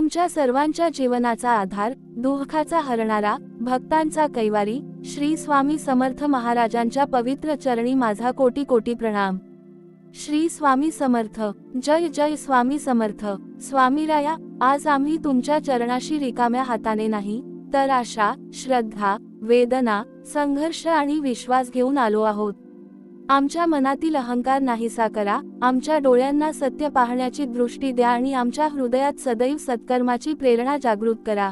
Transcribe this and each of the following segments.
तुमच्या सर्वांच्या जीवनाचा आधार, दुःखाचा हरणारा, भक्तांचा कैवारी श्री स्वामी समर्थ महाराजांच्या पवित्र चरणी माझा कोटी कोटी प्रणाम। श्री स्वामी समर्थ। जय जय स्वामी समर्थ। स्वामीराया, आज आम्ही तुमच्या चरणाशी रिकाम्या हाताने नाही, तर आशा, श्रद्धा, वेदना, संघर्ष आणि विश्वास घेऊन आलो आहोत। आमच्या मनातील अहंकार नाहीसा करा, आमच्या डोळ्यांना सत्य पाहण्याची दृष्टी द्या आणि आमच्या हृदयात सदैव सत्कर्माची प्रेरणा जागृत करा।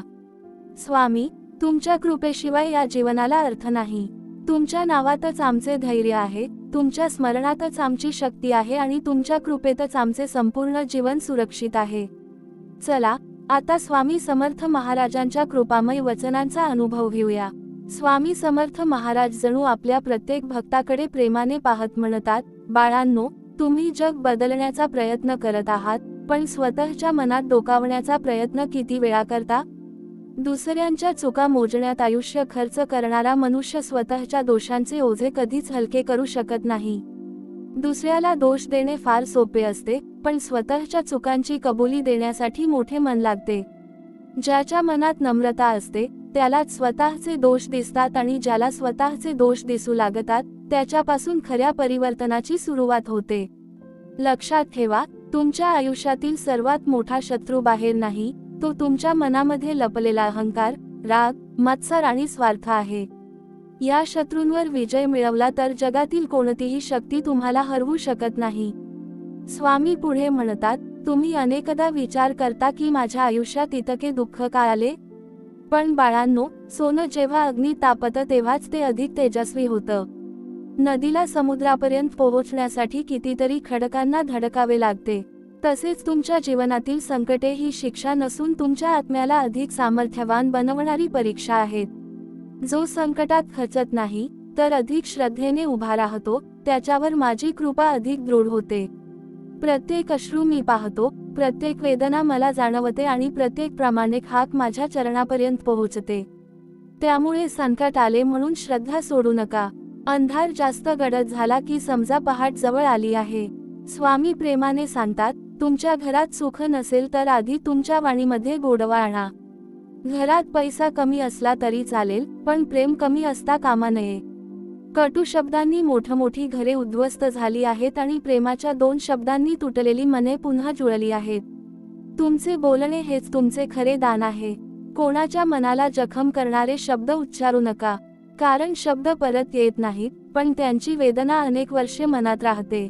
स्वामी, तुमच्या कृपेशिवाय या जीवनाला अर्थ नाही। तुमच्या नावातच आमचे धैर्य आहे, तुमच्या स्मरणातच आमची शक्ती आहे आणि तुमच्या कृपेतच आमचे संपूर्ण जीवन सुरक्षित आहे। चला, आता स्वामी समर्थ महाराजांच्या कृपामय वचनांचा अनुभव घेऊया। स्वामी समर्थ महाराज जणू आपल्या प्रत्येक भक्ताकडे प्रेमाने पाहत म्हणतात, बाळांनो, तुम्ही जग बदलण्याचा प्रयत्न करत आहात, पण स्वतःच्या मनात डोकावण्याचा प्रयत्न किती वेळा करता? दुसऱ्यांच्या चुका मोजण्यात आयुष्य खर्च करणारा मनुष्य स्वतःच्या दोषांचे ओझे कधीच हलके करू शकत नाही। दुसऱ्याला दोष देणे फार सोपे असते, पण स्वतःच्या चुकांची कबुली देण्यासाठी मोठे मन लागते। ज्याच्या मनात नम्रता असते, त्यालाच स्वतःचे दोष दिसतात आणि ज्याला स्वतःचे दोष दिसू लागतात, त्याच्यापासून खऱ्या परिवर्तनाची सुरुवात होते। लक्षात ठेवा, तुमच्या आयुष्यातील सर्वात मोठा शत्रू बाहेर नाही, तो तुमच्या मनामध्ये लपलेला अहंकार, राग, मत्सर आणि स्वार्थ आहे। या शत्रूंवर विजय मिळवला तर जगातील कोणतीही शक्ती तुम्हाला हरवू शकत नाही। स्वामी पुढे म्हणतात, तुम्ही अनेकदा विचार करता की माझ्या आयुष्यात इतके दुःख का आले? पण बाळांनो, सोनं जेव्हा अग्नीत तापतं तेव्हाच ते अधिक तेजस्वी होतं। नदीला समुद्रापर्यंत पोहोचण्यासाठी कितीतरी खडकांना धडकावे लागते। तसेच तुमच्या जीवनातील संकटे ही शिक्षा नसून तुमच्या आत्म्याला अधिक सामर्थ्यवान बनवणारी परीक्षा आहेत। जो संकटात खचत नाही, तर अधिक श्रद्धेने उभा राहतो, त्याच्यावर माझी कृपा अधिक दृढ होते। प्रत्येक अश्रू मी पाहतो, प्रत्येक वेदना मला जाणवते आणि प्रत्येक प्रामाणिक हाक माझ्या चरणापर्यंत पोहोचते। त्यामुळे संकट आले म्हणून श्रद्धा सोडू नका। अंधार जास्त गडद झाला की समजा पहाट जवळ आली आहे। स्वामी प्रेमाने सांगतात, तुमच्या घरात सुख नसेल तर आधी तुमच्या वाणीमध्ये गोडवा आणा। घरात पैसा कमी असला तरी चालेल, पण प्रेम कमी असता कामा नये। कटू शब्दांनी मोठमोठी घरे उद्ध्वस्त झाली आहेत आणि प्रेमाच्या 2 शब्दांनी तुटलेली मने पुन्हा जुळली आहेत। तुमचे बोलणे हेच तुमचे खरे दान आहे। कोणाच्या मनाला जखम करणारे शब्द उच्चारू नका, कारण शब्द परत येत नाहीत, पण त्यांची वेदना अनेक वर्षे मनात राहते।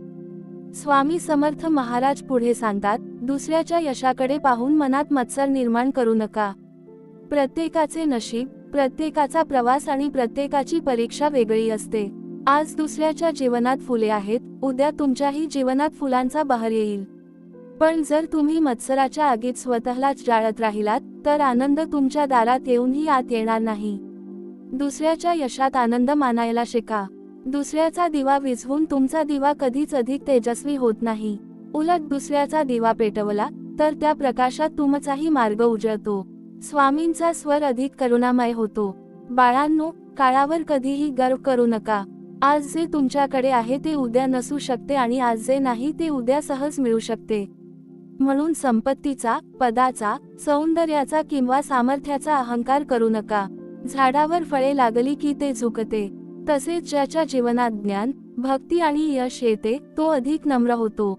स्वामी समर्थ महाराज पुढे सांगतात, दुसऱ्याच्या यशाकडे पाहून मनात मत्सर निर्माण करू नका। प्रत्येकाचे नशीब, प्रत्येकाचा प्रवास आणि प्रत्येकाची परीक्षा वेगळी असते। आज दुसऱ्याच्या जीवनात फुले आहेत, उद्या तुमच्याही जीवनात फुलांचा बहर येईल। पण जर तुम्ही मत्सराच्या आगीत स्वतःलाच जाळत राहिलात, तर आनंद तुमच्या दारात येऊनही आत येणार नाही। दुसऱ्याच्या यशात आनंद मानायला शिका। दुसऱ्याचा दिवा विझवून तुमचा दिवा कधीच अधिक तेजस्वी होत नाही। उलट दुसऱ्याचा दिवा पेटवला, तर त्या प्रकाशात तुमचाही मार्ग उजळतो। स्वामींचा स्वर अधिक करुणामय होतो। बाळांनो, काळावर कधीही गर्व करू नका। आज जे तुमच्याकडे आहे ते उद्या नसू शकते आणि आज जे नाही ते उद्या सहज मिळू शकते। म्हणून संपत्तीचा, पदाचा, सौंदर्याचा किंवा सामर्थ्याचा अहंकार करू नका। झाडावर फळे लागली की ते झुकते, तसेच ज्याच्या जीवनात ज्ञान, भक्ती आणि यश येते, तो अधिक नम्र होतो।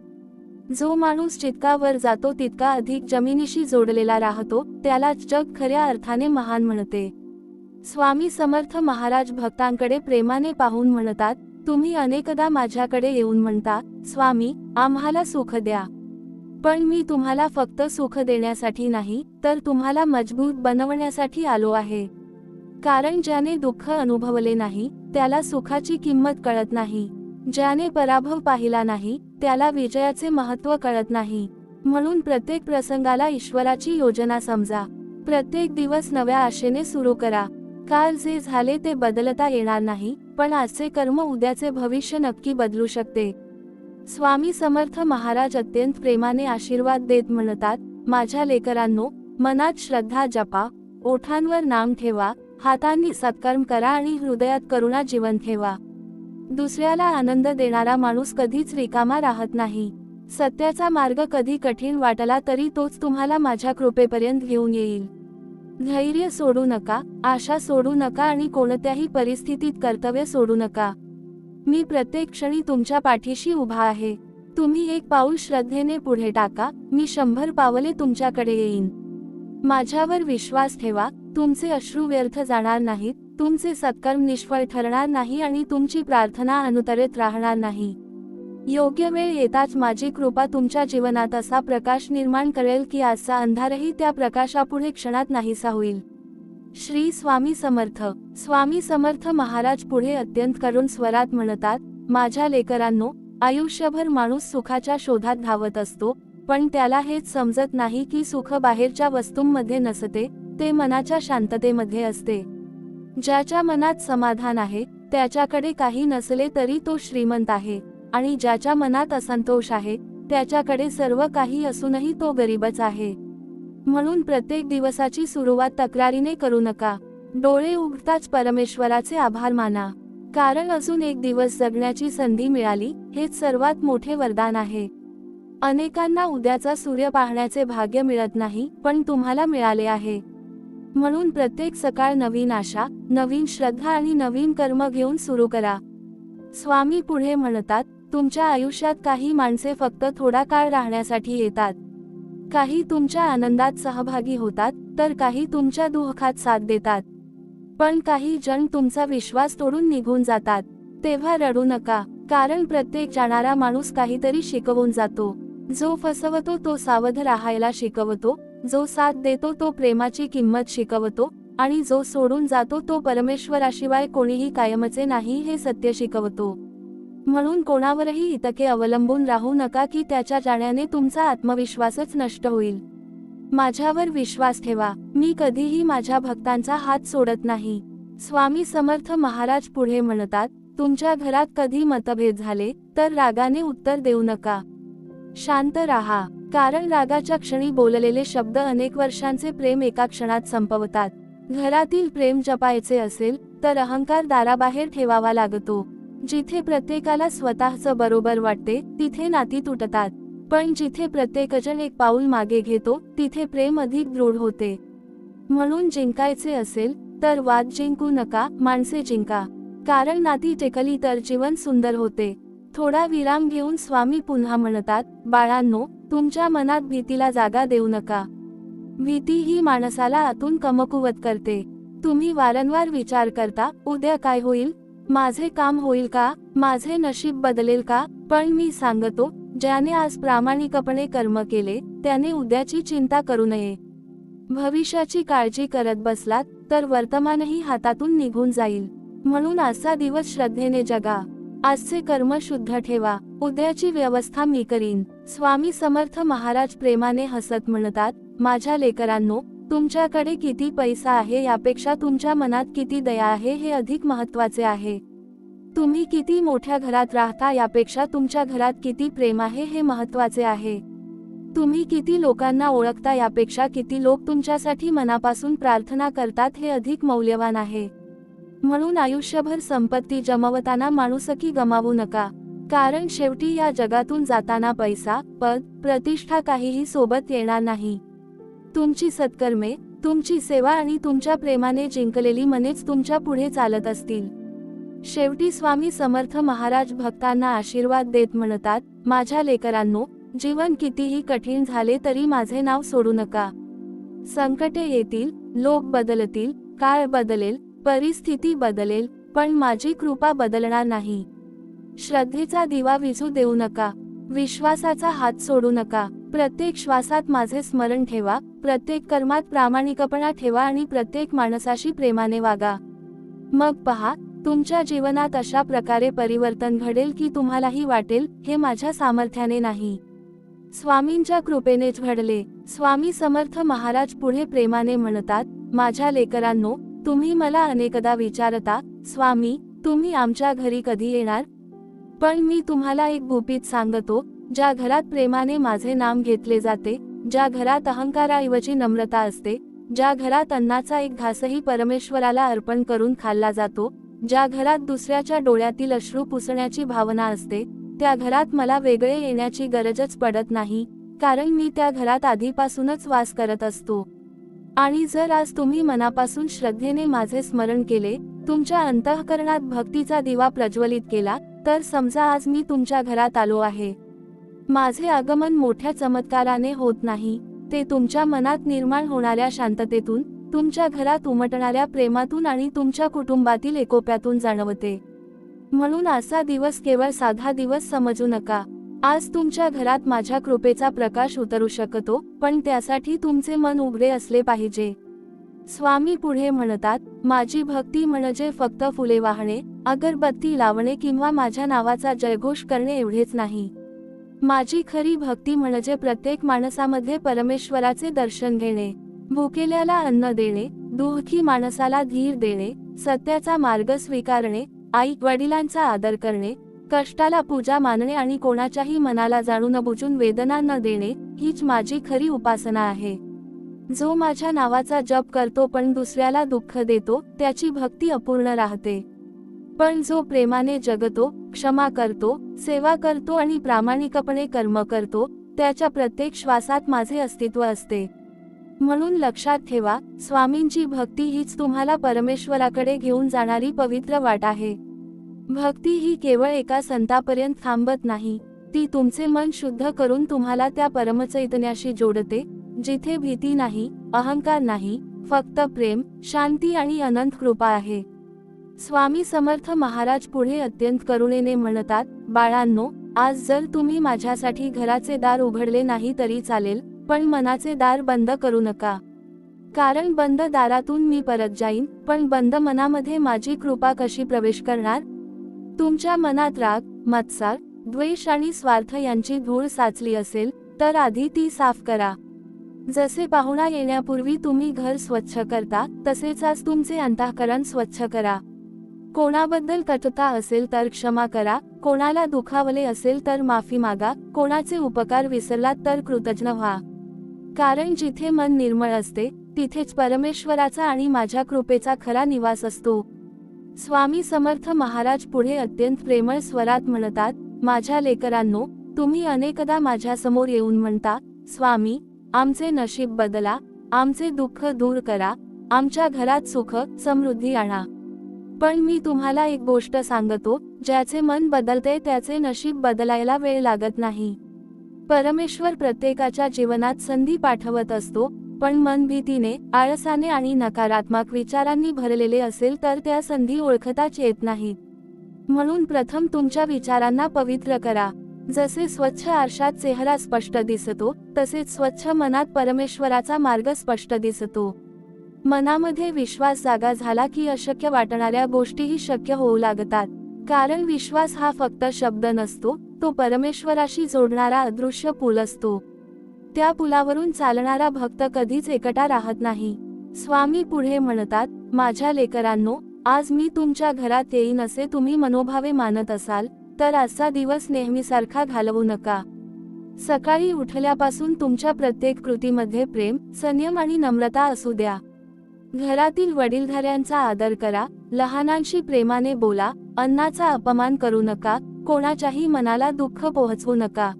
जो माणूस जितका वर जातो तितका अधिक जमिनीशी जोडलेला राहतो, त्यालाच जग खऱ्या अर्थाने महान म्हणते। स्वामी समर्थ महाराज भक्तांकडे प्रेमाने पाहून म्हणतात, तुम्ही अनेकदा माझ्याकडे येऊन म्हणता, स्वामी, आम्हाला सुख द्या। पण मी तुम्हाला फक्त सुख देण्यासाठी नाही, तर तुम्हाला मजबूत बनवण्यासाठी आलो आहे। कारण ज्याने दुःख अनुभवले नाही, त्याला सुखाची किंमत कळत नाही। ज्याने पराभव पाहिला नाही, त्याला विजयाचे महत्त्व कळत नाही। म्हणून प्रत्येक प्रसंगाला ईश्वराची योजना समजा। प्रत्येक दिवस नव्या आशेने सुरू करा। काल जे झाले ते बदलता येणार नाही, पण आजचे कर्म उद्याचे भविष्य नक्की बदलू शकते। स्वामी समर्थ महाराज अत्यंत प्रेमाने आशीर्वाद देत म्हणतात, माझ्या लेकरांनो, मनात श्रद्धा जपा, ओठांवर नाम ठेवा, हातांनी सत्कर्म करा आणि हृदयात करुणा जीवन ठेवा। दुसऱ्याला आनंद देणारा माणूस कधीच रिकामा राहत नाही। सत्याचा मार्ग कधी कठीण वाटला तरी तोच तुम्हाला माझ्या कृपेपर्यंत घेऊन येईल. धैर्य सोडू नका, आशा सोडू नका आणि कोणत्याही परिस्थितीत कर्तव्य सोडू नका. मी प्रत्येक क्षणी तुमच्या पाठीशी उभा आहे. तुम्ही एक पाऊल श्रद्धेने पुढे टाका, मी 100 पावले तुमच्याकडे येईन. माझ्यावर विश्वास ठेवा, तुमचे अश्रू व्यर्थ जाणार नाहीत, तुमचे सत्कर्म निष्फळ ठरणार नाही आणि तुमची प्रार्थना अनुत्तरित राहणार नाही. योग्य वेळ येताच माझी कृपा तुमच्या जीवनात असा प्रकाश निर्माण करेल की आजचा अंधारही त्या प्रकाशापुढे क्षणात नाहीसा होईल. श्री स्वामी समर्थ. स्वामी समर्थ महाराज पुढे अत्यंत करुण स्वरात म्हणतात, माझ्या लेकरांनो, आयुष्यभर माणूस सुखाच्या शोधात धावत असतो, पण त्याला हेच समजत नाही की सुख बाहेरच्या वस्तूंमध्ये नसते, ते मनाच्या शांततेमध्ये असते. ज्याच्या मनात समाधान आहे, त्याच्याकडे काही नसले तरी तो श्रीमंत आहे, आणि ज्याच्या मनात असंतोष आहे, त्याच्याकडे सर्व काही असूनही तो गरीबच आहे. म्हणून प्रत्येक दिवसाची सुरुवात तक्रारीने करू नका. डोळे उघडताच परमेश्वराचे आभार माना, कारण अजून एक दिवस जगण्याची संधी मिळाली, हेच सर्वात मोठे वरदान आहे. अनेकांना उद्याचा सूर्य पाहण्याचे भाग्य मिळत नाही, पण तुम्हाला मिळाले आहे. म्हणून प्रत्येक सकाळ नवीन आशा, नवीन श्रद्धा आणि नवीन कर्म घेऊन सुरू करा. स्वामी पुढे म्हणतात, तुमच्या आयुष्यात काही माणसे फक्त थोडा काळ राहण्यासाठी येतात. काही तुमच्या आनंदात सहभागी होतात, तर काही तुमच्या दुःखात साथ देतात. पण काही जण तुमचा विश्वास तोडून निघून जातात. तेव्हा रडू नका, कारण प्रत्येक जाणारा माणूस काहीतरी शिकवून जातो. जो फसवतो तो सावध राहायला शिकवतो, जो साथ देतो तो प्रेमाची किंमत शिकवतो, आणि जो सोडून जातो तो परमेश्वराशिवाय कोणीही कायमचे नाही हे सत्य शिकवतो. म्हणून कोणावरही इतके अवलंबून राहू नका की त्याच्या जाण्याने तुमचा आत्मविश्वासच नष्ट होईल. माझ्यावर विश्वास ठेवा, मी कधीही माझ्या भक्तांचा हात सोडत नाही. स्वामी समर्थ महाराज पुढे म्हणतात, तुमच्या घरात कधी मतभेद झाले तर रागाने उत्तर देऊ नका. शांत राहा, कारण रागाच्या क्षणी बोललेले शब्द अनेक वर्षांचे प्रेम एका क्षणात संपवतात. घरातील प्रेम जपायचे असेल तर अहंकार दाराबाहेर ठेवावा लागतो. जिथे प्रत्येकाला स्वतःचं बरोबर वाटते तिथे नाती तुटतात, पण जिथे प्रत्येकजण एक पाऊल मागे घेतो तिथे प्रेम अधिक दृढ होते. म्हणून जिंकायचे असेल तर वाद जिंकू नका, माणसे जिंका, कारण नाती टेकली तर जीवन सुंदर होते. थोडा विराम घेऊन स्वामी पुन्हा म्हणतात, बाळांनो, तुमच्या मनात भीतीला जागा देऊ नका. भीती ही माणसाला आतून कमकुवत करते. तुम्ही वारंवार विचार करता, उद्या काय होईल, माझे काम होईल का, माझे नशीब बदलेल का. पण मी सांगतो, ज्याने आज प्रामाणिकपणे कर्म केले त्याने उद्याची चिंता करू नये. भविष्याची काळजी करत बसलात तर वर्तमानही हातातून निघून जाईल. म्हणून आजचा दिवस श्रद्धेने जगा, आजचे कर्म शुद्ध ठेवा, उद्याची व्यवस्था मी करीन. स्वामी समर्थ महाराज प्रेमाने हसत म्हणतात, माझ्या लेकरांनो, तुमच्याकडे किती पैसा आहे यापेक्षा तुमच्या मनात किती दया आहे हे अधिक महत्त्वाचे आहे. तुम्ही किती मोठ्या घरात राहता यापेक्षा तुमच्या घरात किती प्रेम आहे हे महत्त्वाचे आहे. तुम्ही किती लोकांना ओळखता यापेक्षा किती लोक तुमच्यासाठी मनापासून प्रार्थना करतात हे अधिक मौल्यवान आहे. म्हणून आयुष्यभर संपत्ती जमवताना माणुसकी गमावू नका, कारण शेवटी या जगातून जाताना पैसा, पद, प्रतिष्ठा काहीही सोबत येणार नाही. तुमची सत्कर्मे, तुमची सेवा आणि तुमच्या प्रेमाने जिंकलेली मनेच तुमच्या पुढे चालत असतील. शेवटी स्वामी समर्थ महाराज भक्तांना आशीर्वाद देत म्हणतात, माझ्या लेकरांनो, जीवन कितीही कठीण झाले तरी माझे नाव सोडू नका. संकटे येतील, लोक बदलतील, काळ बदलेल, परिस्थिती बदलेल, पण माझी कृपा बदलणार नाही. श्रद्धेचा दिवा विझू देऊ नका, विश्वासाचा हात सोडू नका. प्रत्येक श्वासात माझे स्मरण ठेवा, प्रत्येक कर्मात प्रामाणिकपणा ठेवा आणि प्रत्येक माणसाशी प्रेमाने वागा. मग पहा, तुमच्या जीवनात अशा प्रकारे परिवर्तन घडेल की तुम्हालाही वाटेल, हे माझ्या सामर्थ्याने नाही, स्वामींच्या कृपेनेच घडले. स्वामी समर्थ महाराज पुढे प्रेमाने म्हणतात, माझ्या लेकरांनो, तुम्ही मला अनेकदा विचारता, स्वामी, तुम्ही आमच्या घरी कधी येणार. पण मी तुम्हाला एक गुपित सांगतो, ज्या घरात प्रेमाने माझे नाम घेतले जाते, ज्या घरात अहंकाराऐवजी नम्रता असते, ज्या घरात अन्नाचा एक घासही परमेश्वराला अर्पण करून खाल्ला जातो, ज्या घरात दुसऱ्याच्या डोळ्यातील अश्रू पुसण्याची भावना असते, त्या घरात मला वेगळे येण्याची गरजच पडत नाही, कारण मी त्या घरात आधीपासूनच वास करत असतो. आणि जर आज तुम्ही मनापासून श्रद्धेने माझे स्मरण केले, तुमच्या अंतःकरणात भक्तीचा दिवा प्रज्वलित केला, तर समजा आज मी तुमच्या घरात आलो आहे. माझे आगमन मोठ्या चमत्काराने होत नाही, ते तुमच्या मनात निर्माण होणाऱ्या शांततेतून, तुमच्या घरात उमटणाऱ्या प्रेमातून आणि तुमच्या कुटुंबातील एकोप्यातून जाणवते. म्हणून असा दिवस केवळ साधा दिवस समजू नका. आज तुमच्या घरात माझ्या कृपेचा प्रकाश उतरू शकतो, पण त्यासाठी तुमचे मन उघडे असले पाहिजे. स्वामी पुढे म्हणतात, माझी भक्ती म्हणजे फक्त फुले वाहणे, अगरबत्ती लावणे किंवा माझ्या नावाचा जयघोष करणे एवढेच नाही. माझी खरी भक्ती म्हणजे प्रत्येक माणसामध्ये परमेश्वराचे दर्शन घेणे, भुकेल्याला अन्न देणे, दुःखी माणसाला धीर देणे, सत्याचा मार्ग स्वीकारणे, आई वडिलांचा आदर करणे, कष्टाला पूजा मानणे आणि कोणाच्याही मनाला जाणून बुजून वेदना न देणे, हीच माझी खरी उपासना आहे. जो माझ्या नावाचा जप करतो पण दुसऱ्याला दुःख देतो, त्याची भक्ती अपूर्ण राहते. पण जो प्रेमाने जगतो, क्षमा करतो, सेवा करतो आणि प्रामाणिकपणे कर्म करतो, त्याच्या प्रत्येक श्वासात माझे अस्तित्व असते. म्हणून लक्षात ठेवा, स्वामींची भक्ती हीच तुम्हाला परमेश्वराकडे घेऊन जाणारी पवित्र वाट आहे. भक्ती ही केवळ एका संतापर्यंत थांबत नाही, ती तुमचे मन शुद्ध करून तुम्हाला त्या परमचैतन्याशी जोडते, जिथे भीती नाही, अहंकार नाही, फक्त प्रेम, शांती आणि अनंत कृपा आहे. स्वामी समर्थ महाराज पुढे अत्यंत करुणेने म्हणतात, बाळांनो, आज जर तुम्ही माझ्यासाठी घराचे दार उघडले नाही तरी चालेल, पण मनाचे दार बंद करू नका. कारण बंद दारातून मी परत जाईन, पण बंद मनामध्ये माझी कृपा कशी प्रवेश करणार? तुमच्या मनात राग, मत्सर, द्वेष आणि स्वार्थ यांची धूळ साचली असेल, तर आधी ती साफ करा. जसे पाहुणा येण्यापूर्वी तुम्ही घर स्वच्छ करता, तसेच आज तुमचे अंतःकरण स्वच्छ करा. कोणाबद्दल कटुता असेल तर क्षमा करा, कोणाला दुखावले असेल तर माफी मागा, कोणाचे उपकार विसरलात तर कृतज्ञ व्हा. कारण जिथे मन निर्मळ असते, तिथेच परमेश्वराचा आणि माझ्या कृपेचा खरा निवास असतो. स्वामी समर्थ महाराज पुढे अत्यंत प्रेमळ स्वरात म्हणतात, माझ्या लेकरांनो, तुम्ही अनेकदा माझ्यासमोर येऊन म्हणता, स्वामी, आमचे नशीब बदला, आमचे दुःख दूर करा, आमच्या घरात सुख, समृद्धी आणा. पण मी तुम्हाला एक गोष्ट सांगतो, ज्याचे मन बदलते त्याचे नशीब बदलायला वेळ लागत नाही. परमेश्वर प्रत्येकाच्या जीवनात संधी पाठवत असतो, पण मन भीतीने, आळसाने आणि नकारात्मक विचारांनी भरलेले असेल तर त्या संधी ओळखताच येत नाहीत. म्हणून प्रथम तुमच्या विचारांना पवित्र करा. जसे स्वच्छ आरशात चेहरा स्पष्ट दिसतो, तसेच स्वच्छ मनात परमेश्वराचा मार्ग स्पष्ट दिसतो. मनामध्ये विश्वास जागा झाला की अशक्य वाटणाऱ्या गोष्टीही शक्य होऊ लागतात. कारण विश्वास हा फक्त शब्द नसतो, तो परमेश्वराशी जोडणारा अदृश्य पूल असतो. त्या पुलावरून चालणारा भक्त कधीच एकटा राहत नाही. स्वामी पुढे म्हणतात, माझ्या लेकरांनो, आज मी तुमच्या घरात येईन असे तुम्ही मनोभावे मानत असाल, तर आजचा दिवस नेहमीसारखा घालवू नका. सकाळी उठल्यापासून तुमच्या प्रत्येक कृतीमध्ये प्रेम, संयम आणि नम्रता असू द्या. घरातील वडीलधाऱ्यांचा आदर करा, लहानांशी प्रेमाने बोला, अन्नाचा अपमान करू नका, कोणाच्याही मनाला दुःख पोहोचवू नका.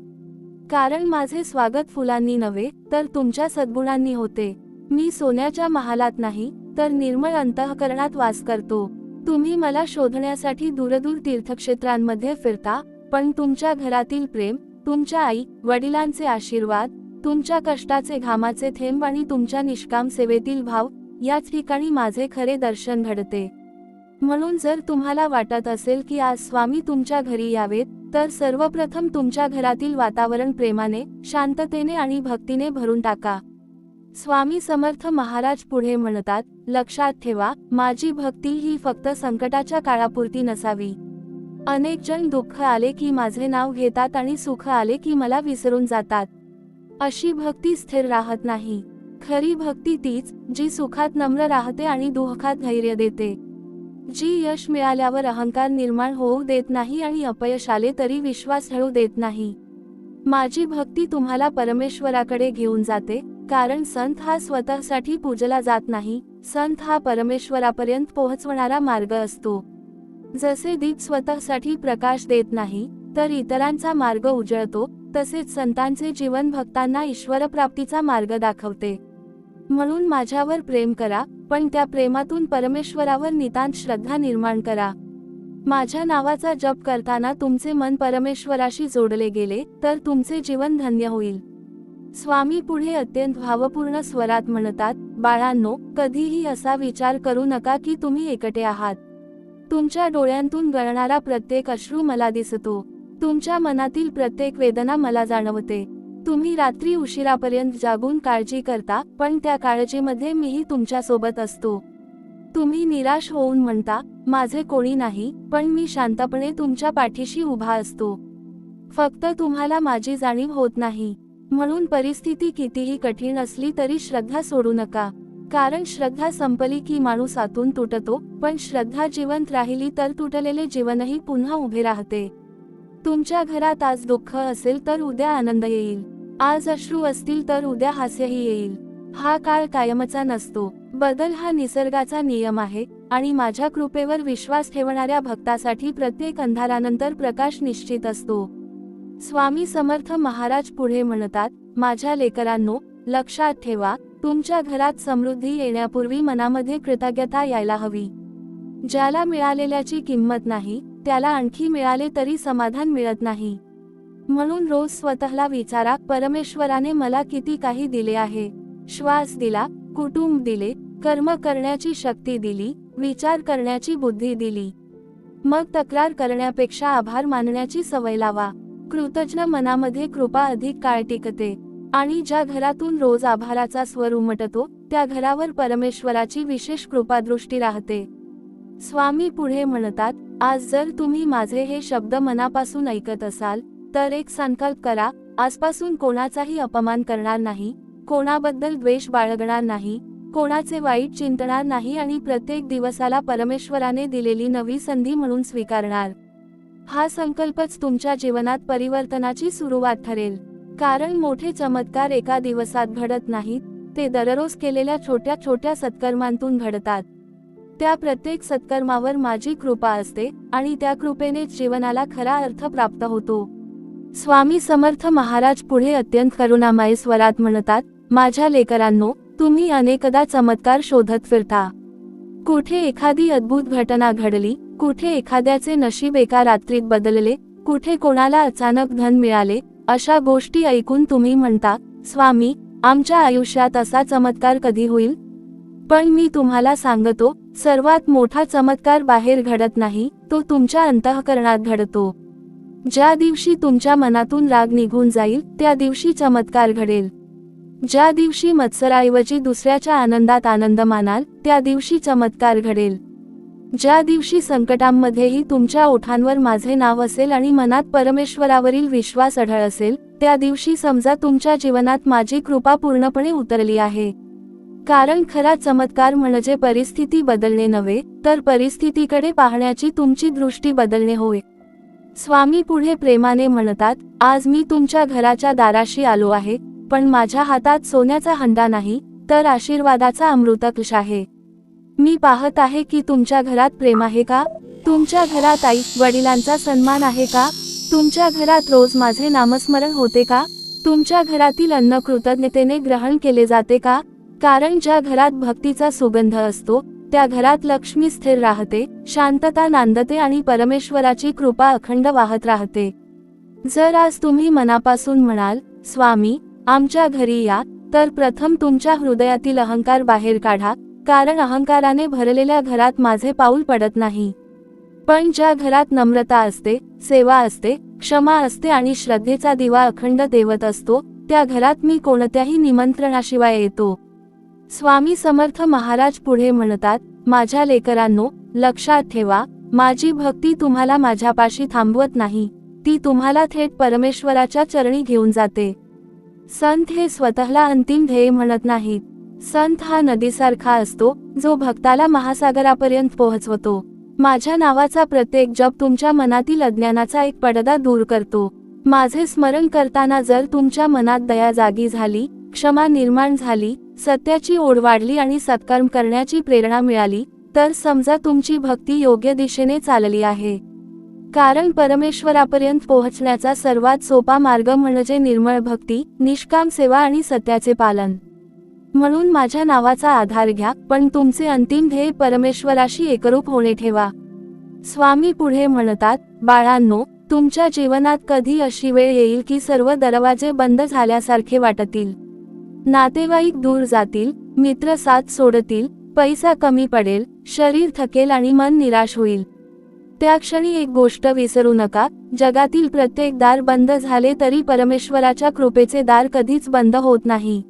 कारण माझे स्वागत फुलांनी नव्हे, तर तुमच्या सद्गुणांनी होते. मी सोन्याच्या महालात नाही, तर निर्मळ अंतःकरणात वास करतो. तुम्ही मला शोधण्यासाठी दूरदूर तीर्थक्षेत्रांमध्ये फिरता, पण तुमच्या घरातील प्रेम, तुमच्या आई वडिलांचे आशीर्वाद, तुमच्या कष्टाचे घामाचे थेंब आणि तुमच्या निष्काम सेवेतील भाव, याच ठिकाणी माझे खरे दर्शन घडते. म्हणून जर तुम्हाला वाटत असेल की आज स्वामी तुमच्या घरी यावेत, तर सर्वप्रथम तुमच्या घरातील वातावरण प्रेमाने, शांततेने आणि भक्तीने भरून टाका. स्वामी समर्थ महाराज पुढे म्हणतात, लक्षात ठेवा, माझी भक्ती ही फक्त संकटाच्या काळापुरती नसावी. अनेक जण दुःख आले की माझे नाव घेतात आणि सुख आले की मला विसरून जातात. अशी भक्ती स्थिर राहत नाही. खरी भक्ती तीच, जी सुखात नम्र राहते आणि दुःखात धैर्य देते. जी यश मिळाल्यावर अहंकार निर्माण होऊ देत नाही आणि अपयश आले तरी विश्वास ढळू देत नाही. माझी भक्ती तुम्हाला परमेश्वराकडे घेऊन जाते, कारण संत हा स्वतःसाठी पूजला जात नाही, संत हा परमेश्वरापर्यंत पोहोचवणारा मार्ग असतो. जसे दीप स्वतःसाठी प्रकाश देत नाही, तर इतरांचा मार्ग उजळतो, तसेच संतांचे जीवन भक्तांना ईश्वरप्राप्तीचा मार्ग दाखवते. म्हणून माझ्यावर प्रेम करा, पण त्या प्रेमातून परमेश्वरावर नितांत श्रद्धा निर्माण करा. माझ्या नावाचा जप करताना तुमचे मन परमेश्वराशी जोडले गेले तर तुमचे जीवन धन्य होईल. स्वामी पुढे अत्यंत भावपूर्ण स्वरात म्हणतात, बाळांनो, कधीही असा विचार करू नका की तुम्ही एकटे आहात. तुमच्या डोळ्यांतून गळणारा प्रत्येक अश्रू मला दिसतो. तुमच्या मनातील प्रत्येक वेदना मला जाणवते. तुम्ही रात्री उशिरापर्यंत जागून काळजी करता, पण त्या काळजीमध्ये मीही तुमच्या सोबत असतो. तुम्ही निराश होऊन म्हणता, माझे कोणी नाही, पण मी शांतपणे तुमच्या पाठीशी उभा असतो. फक्त तुम्हाला माझी जाणीव होत नाही. म्हणून परिस्थिती कितीही कठीण असली तरी श्रद्धा सोडू नका. कारण श्रद्धा संपली की माणूस आतून तुटतो, पण श्रद्धा जिवंत राहिली तर तुटलेले जीवनही पुन्हा उभे राहते. तुमच्या घरात आज दुःख असेल तर उद्या आनंद येईल. आज अश्रू असतील तर उद्या हास्यही येईल. हा काळ कायमचा नसतो. बदल हा निसर्गाचा नियम आहे आणि माझ्या कृपेवर विश्वास ठेवणाऱ्या भक्तासाठी प्रत्येक अंधारानंतर प्रकाश निश्चित असतो. स्वामी समर्थ महाराज पुढे म्हणतात, माझ्या लेकरांनो, लक्षात ठेवा, तुमच्या घरात समृद्धी येण्यापूर्वी मनामध्ये कृतज्ञता यायला हवी. ज्याला मिळालेल्याची किंमत नाही, त्याला आणखी मिळाले तरी समाधान मिळत नाही. म्हणून रोज स्वतःला विचारा, परमेश्वराने मला किती काही दिले आहे. श्वास दिला, कुटुंब दिले, कर्म करण्याची शक्ती दिली, विचार करण्याची बुद्धी दिली. मग तक्रार करण्यापेक्षा आभार मानण्याची सवय लावा. कृतज्ञ मनामध्ये कृपा अधिक काळ टिकते आणि ज्या घरातून रोज आभाराचा स्वर उमटतो त्या घरावर परमेश्वराची विशेष कृपादृष्टी राहते. स्वामी पुढे म्हणतात, आज जर तुम्ही माझे हे शब्द मनापासून ऐकत असाल तर एक संकल्प करा, आजपासून कोणाचाही अपमान करणार नाही, कोणाबद्दल द्वेष बाळगणार नाही, कोणाचे वाईट चिंतणार नाही आणि प्रत्येक दिवसाला परमेश्वराने दिलेली नवी संधी म्हणून स्वीकारणार. हा संकल्पच तुमच्या जीवनात परिवर्तनाची सुरुवात ठरेल. कारण मोठे चमत्कार एका दिवसात घडत नाहीत, ते दररोज केलेल्या छोट्या छोट्या सत्कर्मांतून घडतात. त्या प्रत्येक सत्कर्मावर माझी कृपा असते आणि त्या कृपेनेच जीवनाला खरा अर्थ प्राप्त होतो. स्वामी समर्थ महाराज पुढे अत्यंत करुणामय स्वरात म्हणतात, माझ्या लेकरांनो, तुम्ही अनेकदा चमत्कार शोधत फिरता. कुठे एखादी अद्भुत घटना घडली, कुठे एखाद्याचे नशीब एका रात्रीत बदलले, कुठे कोणाला अचानक धन मिळाले. अशा गोष्टी ऐकून तुम्ही म्हणता, स्वामी, आमच्या आयुष्यात असा चमत्कार कधी होईल? पण मी तुम्हाला सांगतो, सर्वात मोठा चमत्कार बाहेर घडत नाही, तो तुमच्या अंतःकरणात घडतो. ज्या दिवशी तुमच्या मनातून राग निघून जाईल त्या दिवशी चमत्कार घडेल. ज्या दिवशी मत्सराऐवजी दुसऱ्याच्या आनंदात आनंद मानाल त्या दिवशी चमत्कार घडेल. ज्या दिवशी संकटांमध्येही तुमच्या ओठांवर माझे नाव असेल आणि मनात परमेश्वरावरील विश्वास अढळ असेल, त्या दिवशी समजा तुमच्या जीवनात माझी कृपा पूर्णपणे उतरली आहे. कारण खरा चमत्कार म्हणजे परिस्थिती बदलणे नव्हे, तर परिस्थितीकडे पाहण्याची तुमची दृष्टी बदलणे होय. स्वामी पुढे प्रेमाने म्हणतात, आज मी तुमच्या घराच्या दाराशी आलो आहे, पण माझ्या हातात सोन्याचा हंडा नाही, तर आशीर्वादाचा अमृतकलश आहे. मी पाहत आहे की तुमच्या घरात प्रेम आहे का? तुमच्या घरात आई वडिलांचा सन्मान आहे का? तुमच्या घरात रोज माझे नामस्मरण होते का? तुमच्या घरातील अन्न कृतज्ञतेने ग्रहण केले जाते का? कारण ज्या घरात भक्तीचा सुगंध असतो त्या घरात लक्ष्मी स्थिर राहते, शांतता नांदते आणि परमेश्वराची कृपा अखंड वाहत राहते. जर आज तुम्ही मनापासून म्हणाल, स्वामी, आमच्या घरी या, तर प्रथम तुमच्या हृदयातील अहंकार बाहेर काढा, कारण अहंकाराने भरलेल्या घरात माझे पाऊल पडत नाही. पण ज्या घरात नम्रता असते, सेवा असते, क्षमा असते आणि श्रद्धेचा दिवा अखंड देवत असतो, त्या घरात मी कोणत्याही निमंत्रणाशिवाय येतो. स्वामी समर्थ महाराज पुढे म्हणतात, माझ्या लेकरांनो, लक्षात ठेवा, माझी भक्ती तुम्हाला माझ्यापाशी थांबवत नाही, ती तुम्हाला थेट परमेश्वराच्या चरणी घेऊन जाते. संत हे स्वतःला अंतिम ध्येय म्हणत नाहीत. संत हा नदीसारखा असतो जो भक्ताला महासागरापर्यंत पोहोचवतो. माझ्या नावाचा प्रत्येक जप तुमच्या मनातील अज्ञानाचा एक पडदा दूर करतो. माझे स्मरण करताना जर तुमच्या मनात दया जागी झाली, क्षमा निर्माण झाली, सत्याची ओढ वाढली आणि सत्कर्म करण्याची प्रेरणा मिळाली, तर समजा तुमची भक्ती योग्य दिशेने चालली आहे. कारण परमेश्वरापर्यंत पोहोचण्याचा सर्वात सोपा मार्ग म्हणजे निर्मळ भक्ती, निष्काम सेवा आणि सत्याचे पालन. म्हणून माझ्या नावाचा आधार घ्या, पण तुमचे अंतिम ध्येय परमेश्वराशी एकरूप होणे ठेवा. स्वामी पुढे म्हणतात, बाळांनो, तुमच्या जीवनात कधी अशी वेळ येईल की सर्व दरवाजे बंद झाल्यासारखे वाटतील. नातेवाईक दूर जातील, मित्र साथ सोडतील, पैसा कमी पडेल, शरीर थकेल आणि मन निराश होईल. त्या क्षणी एक गोष्ट विसरू नका, जगातील प्रत्येक दार बंद झाले तरी परमेश्वराच्या कृपेचे दार कधीच बंद होत नाही.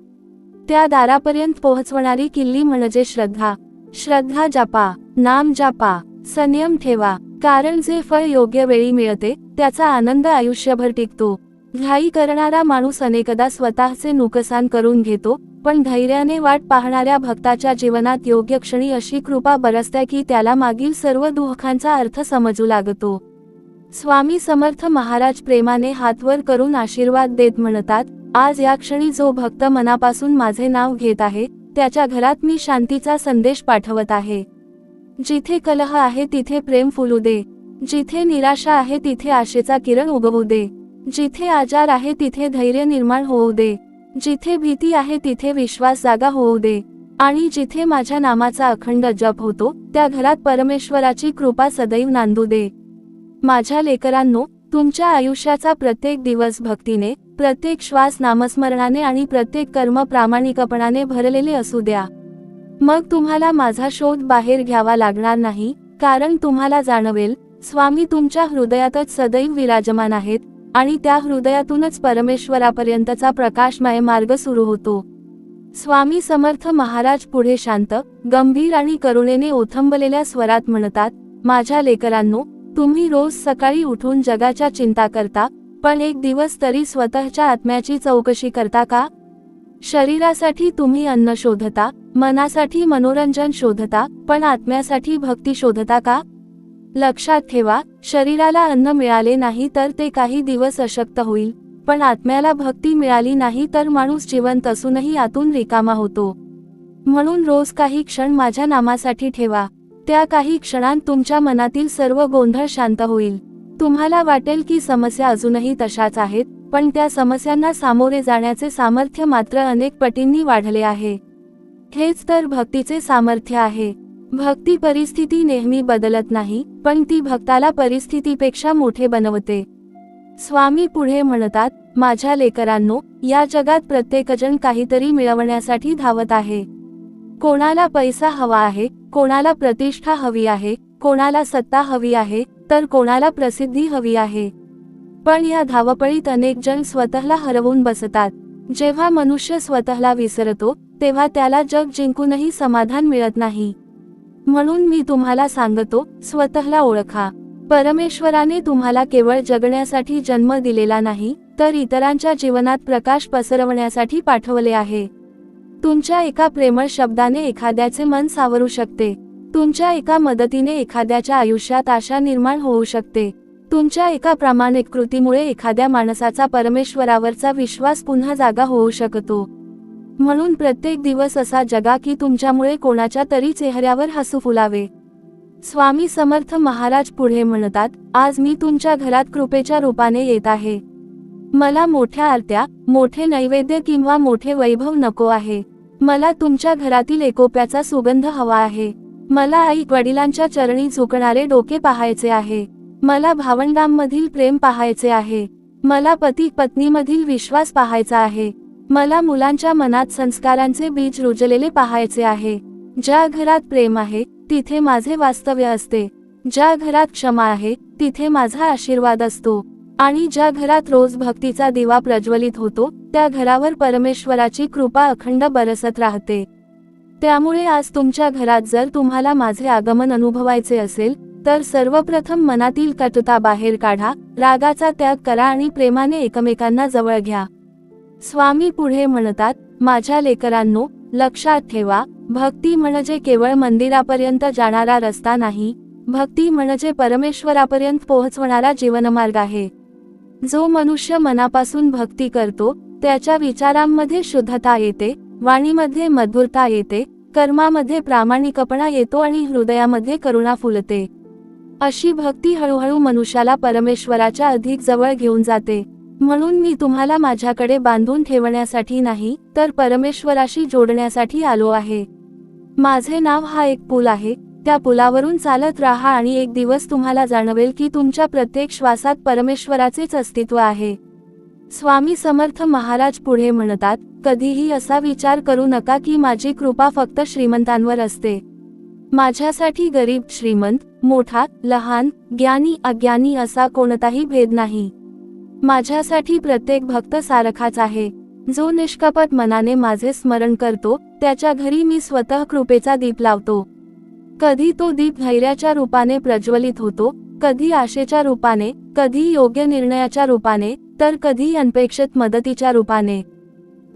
त्या दारापर्यंत पोहोचवणारी किल्ली म्हणजे श्रद्धा. श्रद्धा जपा, नाम जपा, संयम ठेवा, कारण जे फळ योग्य वेळी मिळते त्याचा आनंद आयुष्यभर टिकतो. घाई करणारा माणूस अनेकदा स्वतःचे नुकसान करून घेतो, पण धैर्याने वाट पाहणाऱ्या भक्ताच्या जीवनात योग्य क्षणी अशी कृपा बरसते की त्याला मागील सर्व दुःखांचा अर्थ समजू लागतो. स्वामी समर्थ महाराज प्रेमाने हातवर करून आशीर्वाद देत म्हणतात, आज या क्षणी जो भक्त मनापासून माझे नाव घेत आहे त्याच्या घरात मी शांतीचा संदेश पाठवत आहे. जिथे कलह आहे तिथे प्रेम फुलू दे, जिथे निराशा आहे तिथे आशेचा किरण उगवू दे, जिथे आजार आहे तिथे धैर्य निर्माण होऊ दे, जिथे भीती आहे तिथे विश्वास जागा होऊ दे, आणि जिथे माझ्या नामाचा अखंड जप होतो त्या घरात परमेश्वराची कृपा सदैव नांदू दे. माझ्या लेकरांनो, तुमच्या आयुष्याचा प्रत्येक दिवस भक्तीने, प्रत्येक श्वास नामस्मरणाने आणि प्रत्येक कर्म प्रामाणिकपणाने भरलेले असू द्या. मग तुम्हाला माझा शोध बाहेर घ्यावा लागणार नाही, कारण तुम्हाला जाणवेल, स्वामी तुमच्या हृदयातच सदैव विराजमान आहेत आणि त्या हृदयातूनच परमेश्वरापर्यंतचा प्रकाशमय मार्ग सुरू होतो. स्वामी समर्थ महाराज पुढे शांत, गंभीर आणि करुणेने ओथंबलेल्या स्वरात म्हणतात, माझ्या लेकरांनो, तुम्ही रोज सकाळी उठून जगाच्या चिंता करता, पण एक दिवस तरी स्वतःच्या आत्म्याची चौकशी करता का? शरीरासाठी तुम्ही अन्न शोधता, मनासाठी मनोरंजन शोधता, पण आत्म्यासाठी भक्ती शोधता का? लक्षात ठेवा, शरीराला अन्न मिळाले नाही तर ते काही दिवस अशक्त होईल, पण आत्म्याला भक्ती मिळाली नाही तर माणूस जिवंत असूनही आतून रिकामा होतो. म्हणून रोज काही क्षण माझ्या नामासाठी ठेवा. त्या काही क्षणांत तुमच्या मनातील सर्व गोंधळ शांत होईल. तुम्हाला वाटेल की समस्या अजूनही तशाच आहेत, पण त्या समस्यांना सामोरे जाण्याचे सामर्थ्य मात्र अनेक पटींनी वाढले आहे. हेच तर भक्तीचे सामर्थ्य आहे. भक्ती परिस्थिती नेहमी बदलत नाही, पण ती भक्ताला परिस्थितीपेक्षा मोठे बनवते. स्वामी पुढे म्हणतात, माझ्या लेकरांनो, या जगात प्रत्येकजण काहीतरी मिळवण्यासाठी धावत आहे. कोणाला पैसा हवा आहे, कोणाला प्रतिष्ठा हवी आहे, कोणाला सत्ता हवी आहे, तर कोणाला प्रसिद्धी हवी आहे. पण या धावपळीत अनेक जण स्वतःला हरवून बसतात. जेव्हा मनुष्य स्वतःला विसरतो तेव्हा त्याला जग जिंकूनही समाधान मिळत नाही. म्हणून मी तुम्हाला सांगतो, स्वतःला ओळखा. परमेश्वराने तुम्हाला केवळ जगण्यासाठी जन्म दिलेला नाही, तर इतरांच्या जीवनात प्रकाश पसरवण्यासाठी पाठवले आहे. तुमच्या एका प्रेमळ शब्दाने एखाद्याचे मन सावरू शकते. तुमच्या एका मदतीने एखाद्याच्या आयुष्यात आशा निर्माण होऊ शकते. तुमच्या एका प्रामाणिक कृतीमुळे एखाद्या माणसाचा परमेश्वरावरचा विश्वास पुन्हा जागा होऊ शकतो. म्हणून प्रत्येक दिवस असा जगा की तुमच्यामुळे कोणाच्या तरी चेहऱ्यावर हसू फुलावे. स्वामी समर्थ महाराज पुढे म्हणतात, आज मी तुमच्या घरात कृपेच्या रूपाने येत आहे. मला मोठ्या आरत्या, मोठे नैवेद्य किंवा मोठे वैभव नको आहे. मला तुमच्या घरातील एकोप्याचा सुगंध हवा आहे. मला आई वडिलांच्या चरणी झुकणारे डोके पाहायचे आहे. मला भावंडांमधील प्रेम पाहायचे आहे. मला पती पत्नीमधील विश्वास पाहायचा आहे. मला मुलांच्या मनात संस्कारांचे बीज रुजलेले पाहायचे आहे. ज्या घरात प्रेम आहे तिथे माझे वास्तव्य असते. ज्या घरात क्षमा आहे तिथे माझा आशीर्वाद असतो. आणि ज्या घरात रोज भक्तीचा दिवा प्रज्वलित होतो त्या घरावर परमेश्वराची कृपा अखंड बरसत राहते. त्यामुळे आज तुमच्या घरात जर तुम्हाला माझे आगमन अनुभवायचे असेल तर सर्वप्रथम मनातील कटुता बाहेर काढा, रागाचा त्याग करा आणि प्रेमाने एकमेकांना जवळ घ्या. स्वामी पुढे म्हणतात, माझ्या लेकरांनो, लक्षात ठेवा, भक्ती म्हणजे केवळ मंदिरापर्यंत जाणारा रस्ता नाही. भक्ती म्हणजे परमेश्वरापर्यंत पोहोचवणारा जीवनमार्ग आहे. जो मनुष्य मनापासून भक्ती करतो त्याच्या विचारांमध्ये शुद्धता येते, वाणीमध्ये मधुरता येते, कर्मामध्ये प्रामाणिकपणा येतो आणि हृदयामध्ये करुणा फुलते. अशी भक्ती हळूहळू मनुष्याला परमेश्वराच्या अधिक जवळ घेऊन जाते. म्हणून मी तुम्हाला माझ्याकडे बांधून ठेवण्यासाठी नाही, तर परमेश्वराशी जोडण्यासाठी आलो आहे. माझे नाव हा एक पूल आहे, त्या पुलावरून चालत राहा आणि एक दिवस तुम्हाला जाणवेल की तुमच्या प्रत्येक श्वासात परमेश्वराचेच अस्तित्व आहे. स्वामी समर्थ महाराज पुढे म्हणतात, कधीही असा विचार करू नका की माझी कृपा फक्त श्रीमंतांवर असते. माझ्यासाठी गरीब श्रीमंत, मोठा लहान, ज्ञानी अज्ञानी असा कोणताही भेद नाही. माझ्यासाठी प्रत्येक भक्त सारखाच आहे. जो निष्कपट मनाने माझे स्मरण करतो, त्याच्या घरी मी स्वतः कृपेचा दीप लावतो. कधी तो दीप धैर्याच्या रूपाने प्रज्वलित होतो, कधी आशेच्या रूपाने, कधी योग्य निर्णयाच्या रूपाने, तर कधी अनपेक्षित मदतीच्या रूपाने.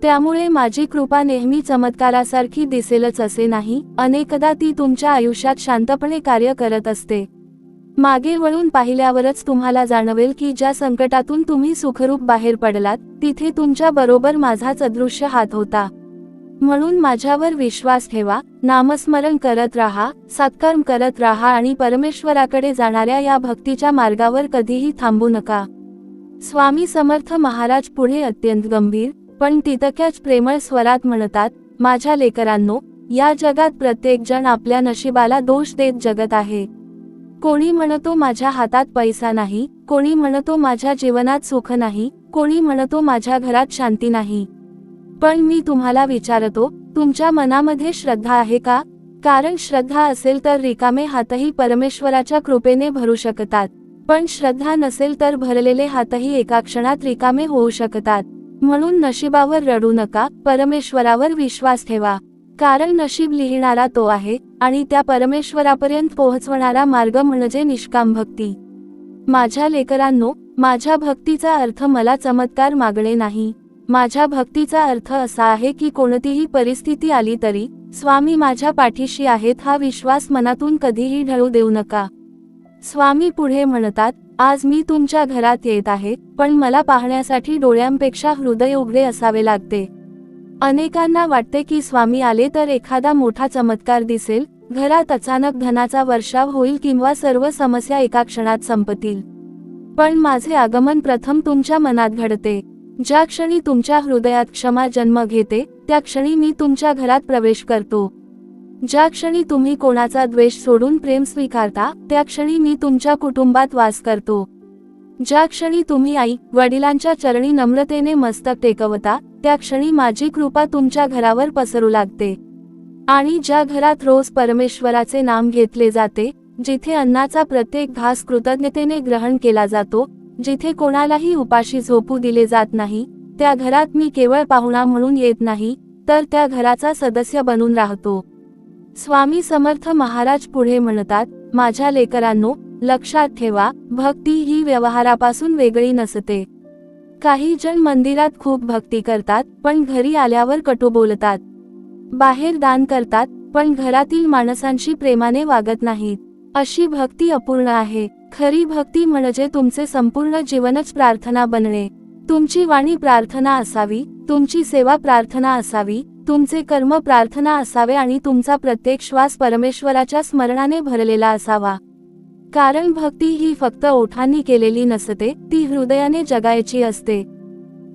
त्यामुळे माझी कृपा नेहमी चमत्कारासारखी दिसेलच असे नाही, अनेकदा ती तुमच्या आयुष्यात शांतपणे कार्य करत असते. मागे वळून पाहिल्यावरच तुम्हाला जाणवेल की ज्या संकटातून तुम्ही सुखरूप बाहेर पडलात, तिथे तुमच्या बरोबर माझाच अदृश्य हात होता. म्हणून माझ्यावर विश्वास ठेवा, नामस्मरण करत राहा, सत्कर्म करत राहा आणि परमेश्वराकडे जाणाऱ्या या भक्तीच्या मार्गावर कधीही थांबू नका. स्वामी समर्थ महाराज पुढे अत्यंत गंभीर पण तितक्याच प्रेमळ स्वरात म्हणतात, माझ्या लेकरांनो, या जगात प्रत्येक जण आपल्या नशिबाला दोष देत जगत आहे. कोणी म्हणतो माझ्या हातात पैसा नाही, कोणी म्हणतो माझ्या जीवनात सुख नाही, कोणी म्हणतो माझ्या घरात शांती नाही. पण मी तुम्हाला विचारतो, तुमच्या मनामध्ये श्रद्धा आहे का? कारण श्रद्धा असेल तर रिकामे हातही परमेश्वराच्या कृपेने भरू शकतात, पण श्रद्धा नसेल तर भरलेले हातही एका क्षणात रिकामे होऊ शकतात. म्हणून नशिबावर रडू नका, परमेश्वरावर विश्वास ठेवा. कारण नशीब लिहिणारा तो आहे आणि त्या परमेश्वरापर्यंत पोहोचवणारा मार्ग म्हणजे निष्काम भक्ती. माझ्या लेकरांनो, माझ्या भक्तीचा अर्थ मला चमत्कार मागणे नाही. माझ्या भक्तीचा अर्थ असा आहे की कोणतीही परिस्थिती आली तरी स्वामी माझ्या पाठीशी आहेत हा विश्वास मनातून कधीही ढळू देऊ नका. स्वामी पुढे म्हणतात, आज मी तुमच्या घरात येत आहे, पण मला पाहण्यासाठी डोळ्यांपेक्षा हृदय उघडे असावे लागते. अनेकांना वाटते की स्वामी आले तर एखादा मोठा चमत्कार दिसेल, घरात अचानक धनाचा वर्षाव होईल किंवा सर्व समस्या एका क्षणात संपतील. पण माझे आगमन प्रथम तुमच्या मनात घडते. ज्या क्षणी तुमच्या हृदयात क्षमा जन्म घेते, त्या क्षणी मी तुमच्या घरात प्रवेश करतो. ज्या क्षणी तुम्ही कोणाचा द्वेष सोडून प्रेम स्वीकारता, त्या क्षणी मी तुमच्या कुटुंबात वास करतो. ज्या क्षणी तुम्ही आई वडिलांच्या चरणी नम्रतेने मस्तक टेकवता, त्या क्षणी माझी कृपा तुमच्या घरावर पसरू लागते. आणि ज्या घरात रोज परमेश्वराचे नाम घेतले जाते, जिथे अन्नाचा प्रत्येक घास कृतज्ञतेने ग्रहण केला जातो, जिथे कोणालाही उपाशी झोपू दिले जात नाही, त्या घरात मी केवळ पाहुणा म्हणून येत नाही, तर त्या घराचा सदस्य बनून राहतो. स्वामी समर्थ महाराज पुढे म्हणतात, माझ्या लेकरांनो, लक्षात ठेवा, भक्ती ही व्यवहारापासून वेगळी नसते. काही जण मंदिरात खूप भक्ती करतात, पण घरी आल्यावर कटू बोलतात. बाहेर दान करतात, पण घरातील माणसांशी प्रेमाने वागत नाहीत. अशी भक्ती अपूर्ण आहे. खरी भक्ती म्हणजे तुमचे संपूर्ण जीवनच प्रार्थना बनणे. तुमची वाणी प्रार्थना असावी, तुमची सेवा प्रार्थना असावी, तुमचे कर्म प्रार्थना असावे आणि तुमचा प्रत्येक श्वास परमेश्वराच्या स्मरणाने भरलेला असावा. कारण भक्ती ही फक्त ओठांनी केलेली नसते, ती हृदयाने जगायची असते.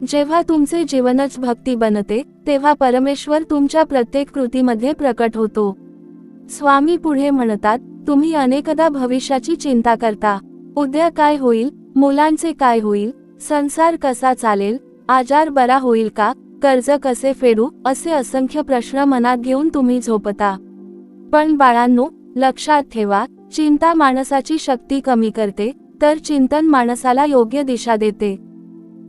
जेव्हा तुमचे जीवनच भक्ती बनते, तेव्हा परमेश्वर तुमच्या प्रत्येक कृतीमध्ये प्रकट होतो. स्वामी पुढे म्हणतात, तुम्ही अनेकदा भविष्याची चिंता करता. उद्या काय होईल, मुलांचे काय होईल, संसार कसा चालेल, आजार बरा होईल का, कर्ज कसे फेडू, असे असंख्य प्रश्न मनात घेऊन तुम्ही झोपता. पण बाळांनो, लक्षात ठेवा, चिंता माणसाची शक्ती कमी करते, तर चिंतन माणसाला योग्य दिशा देते.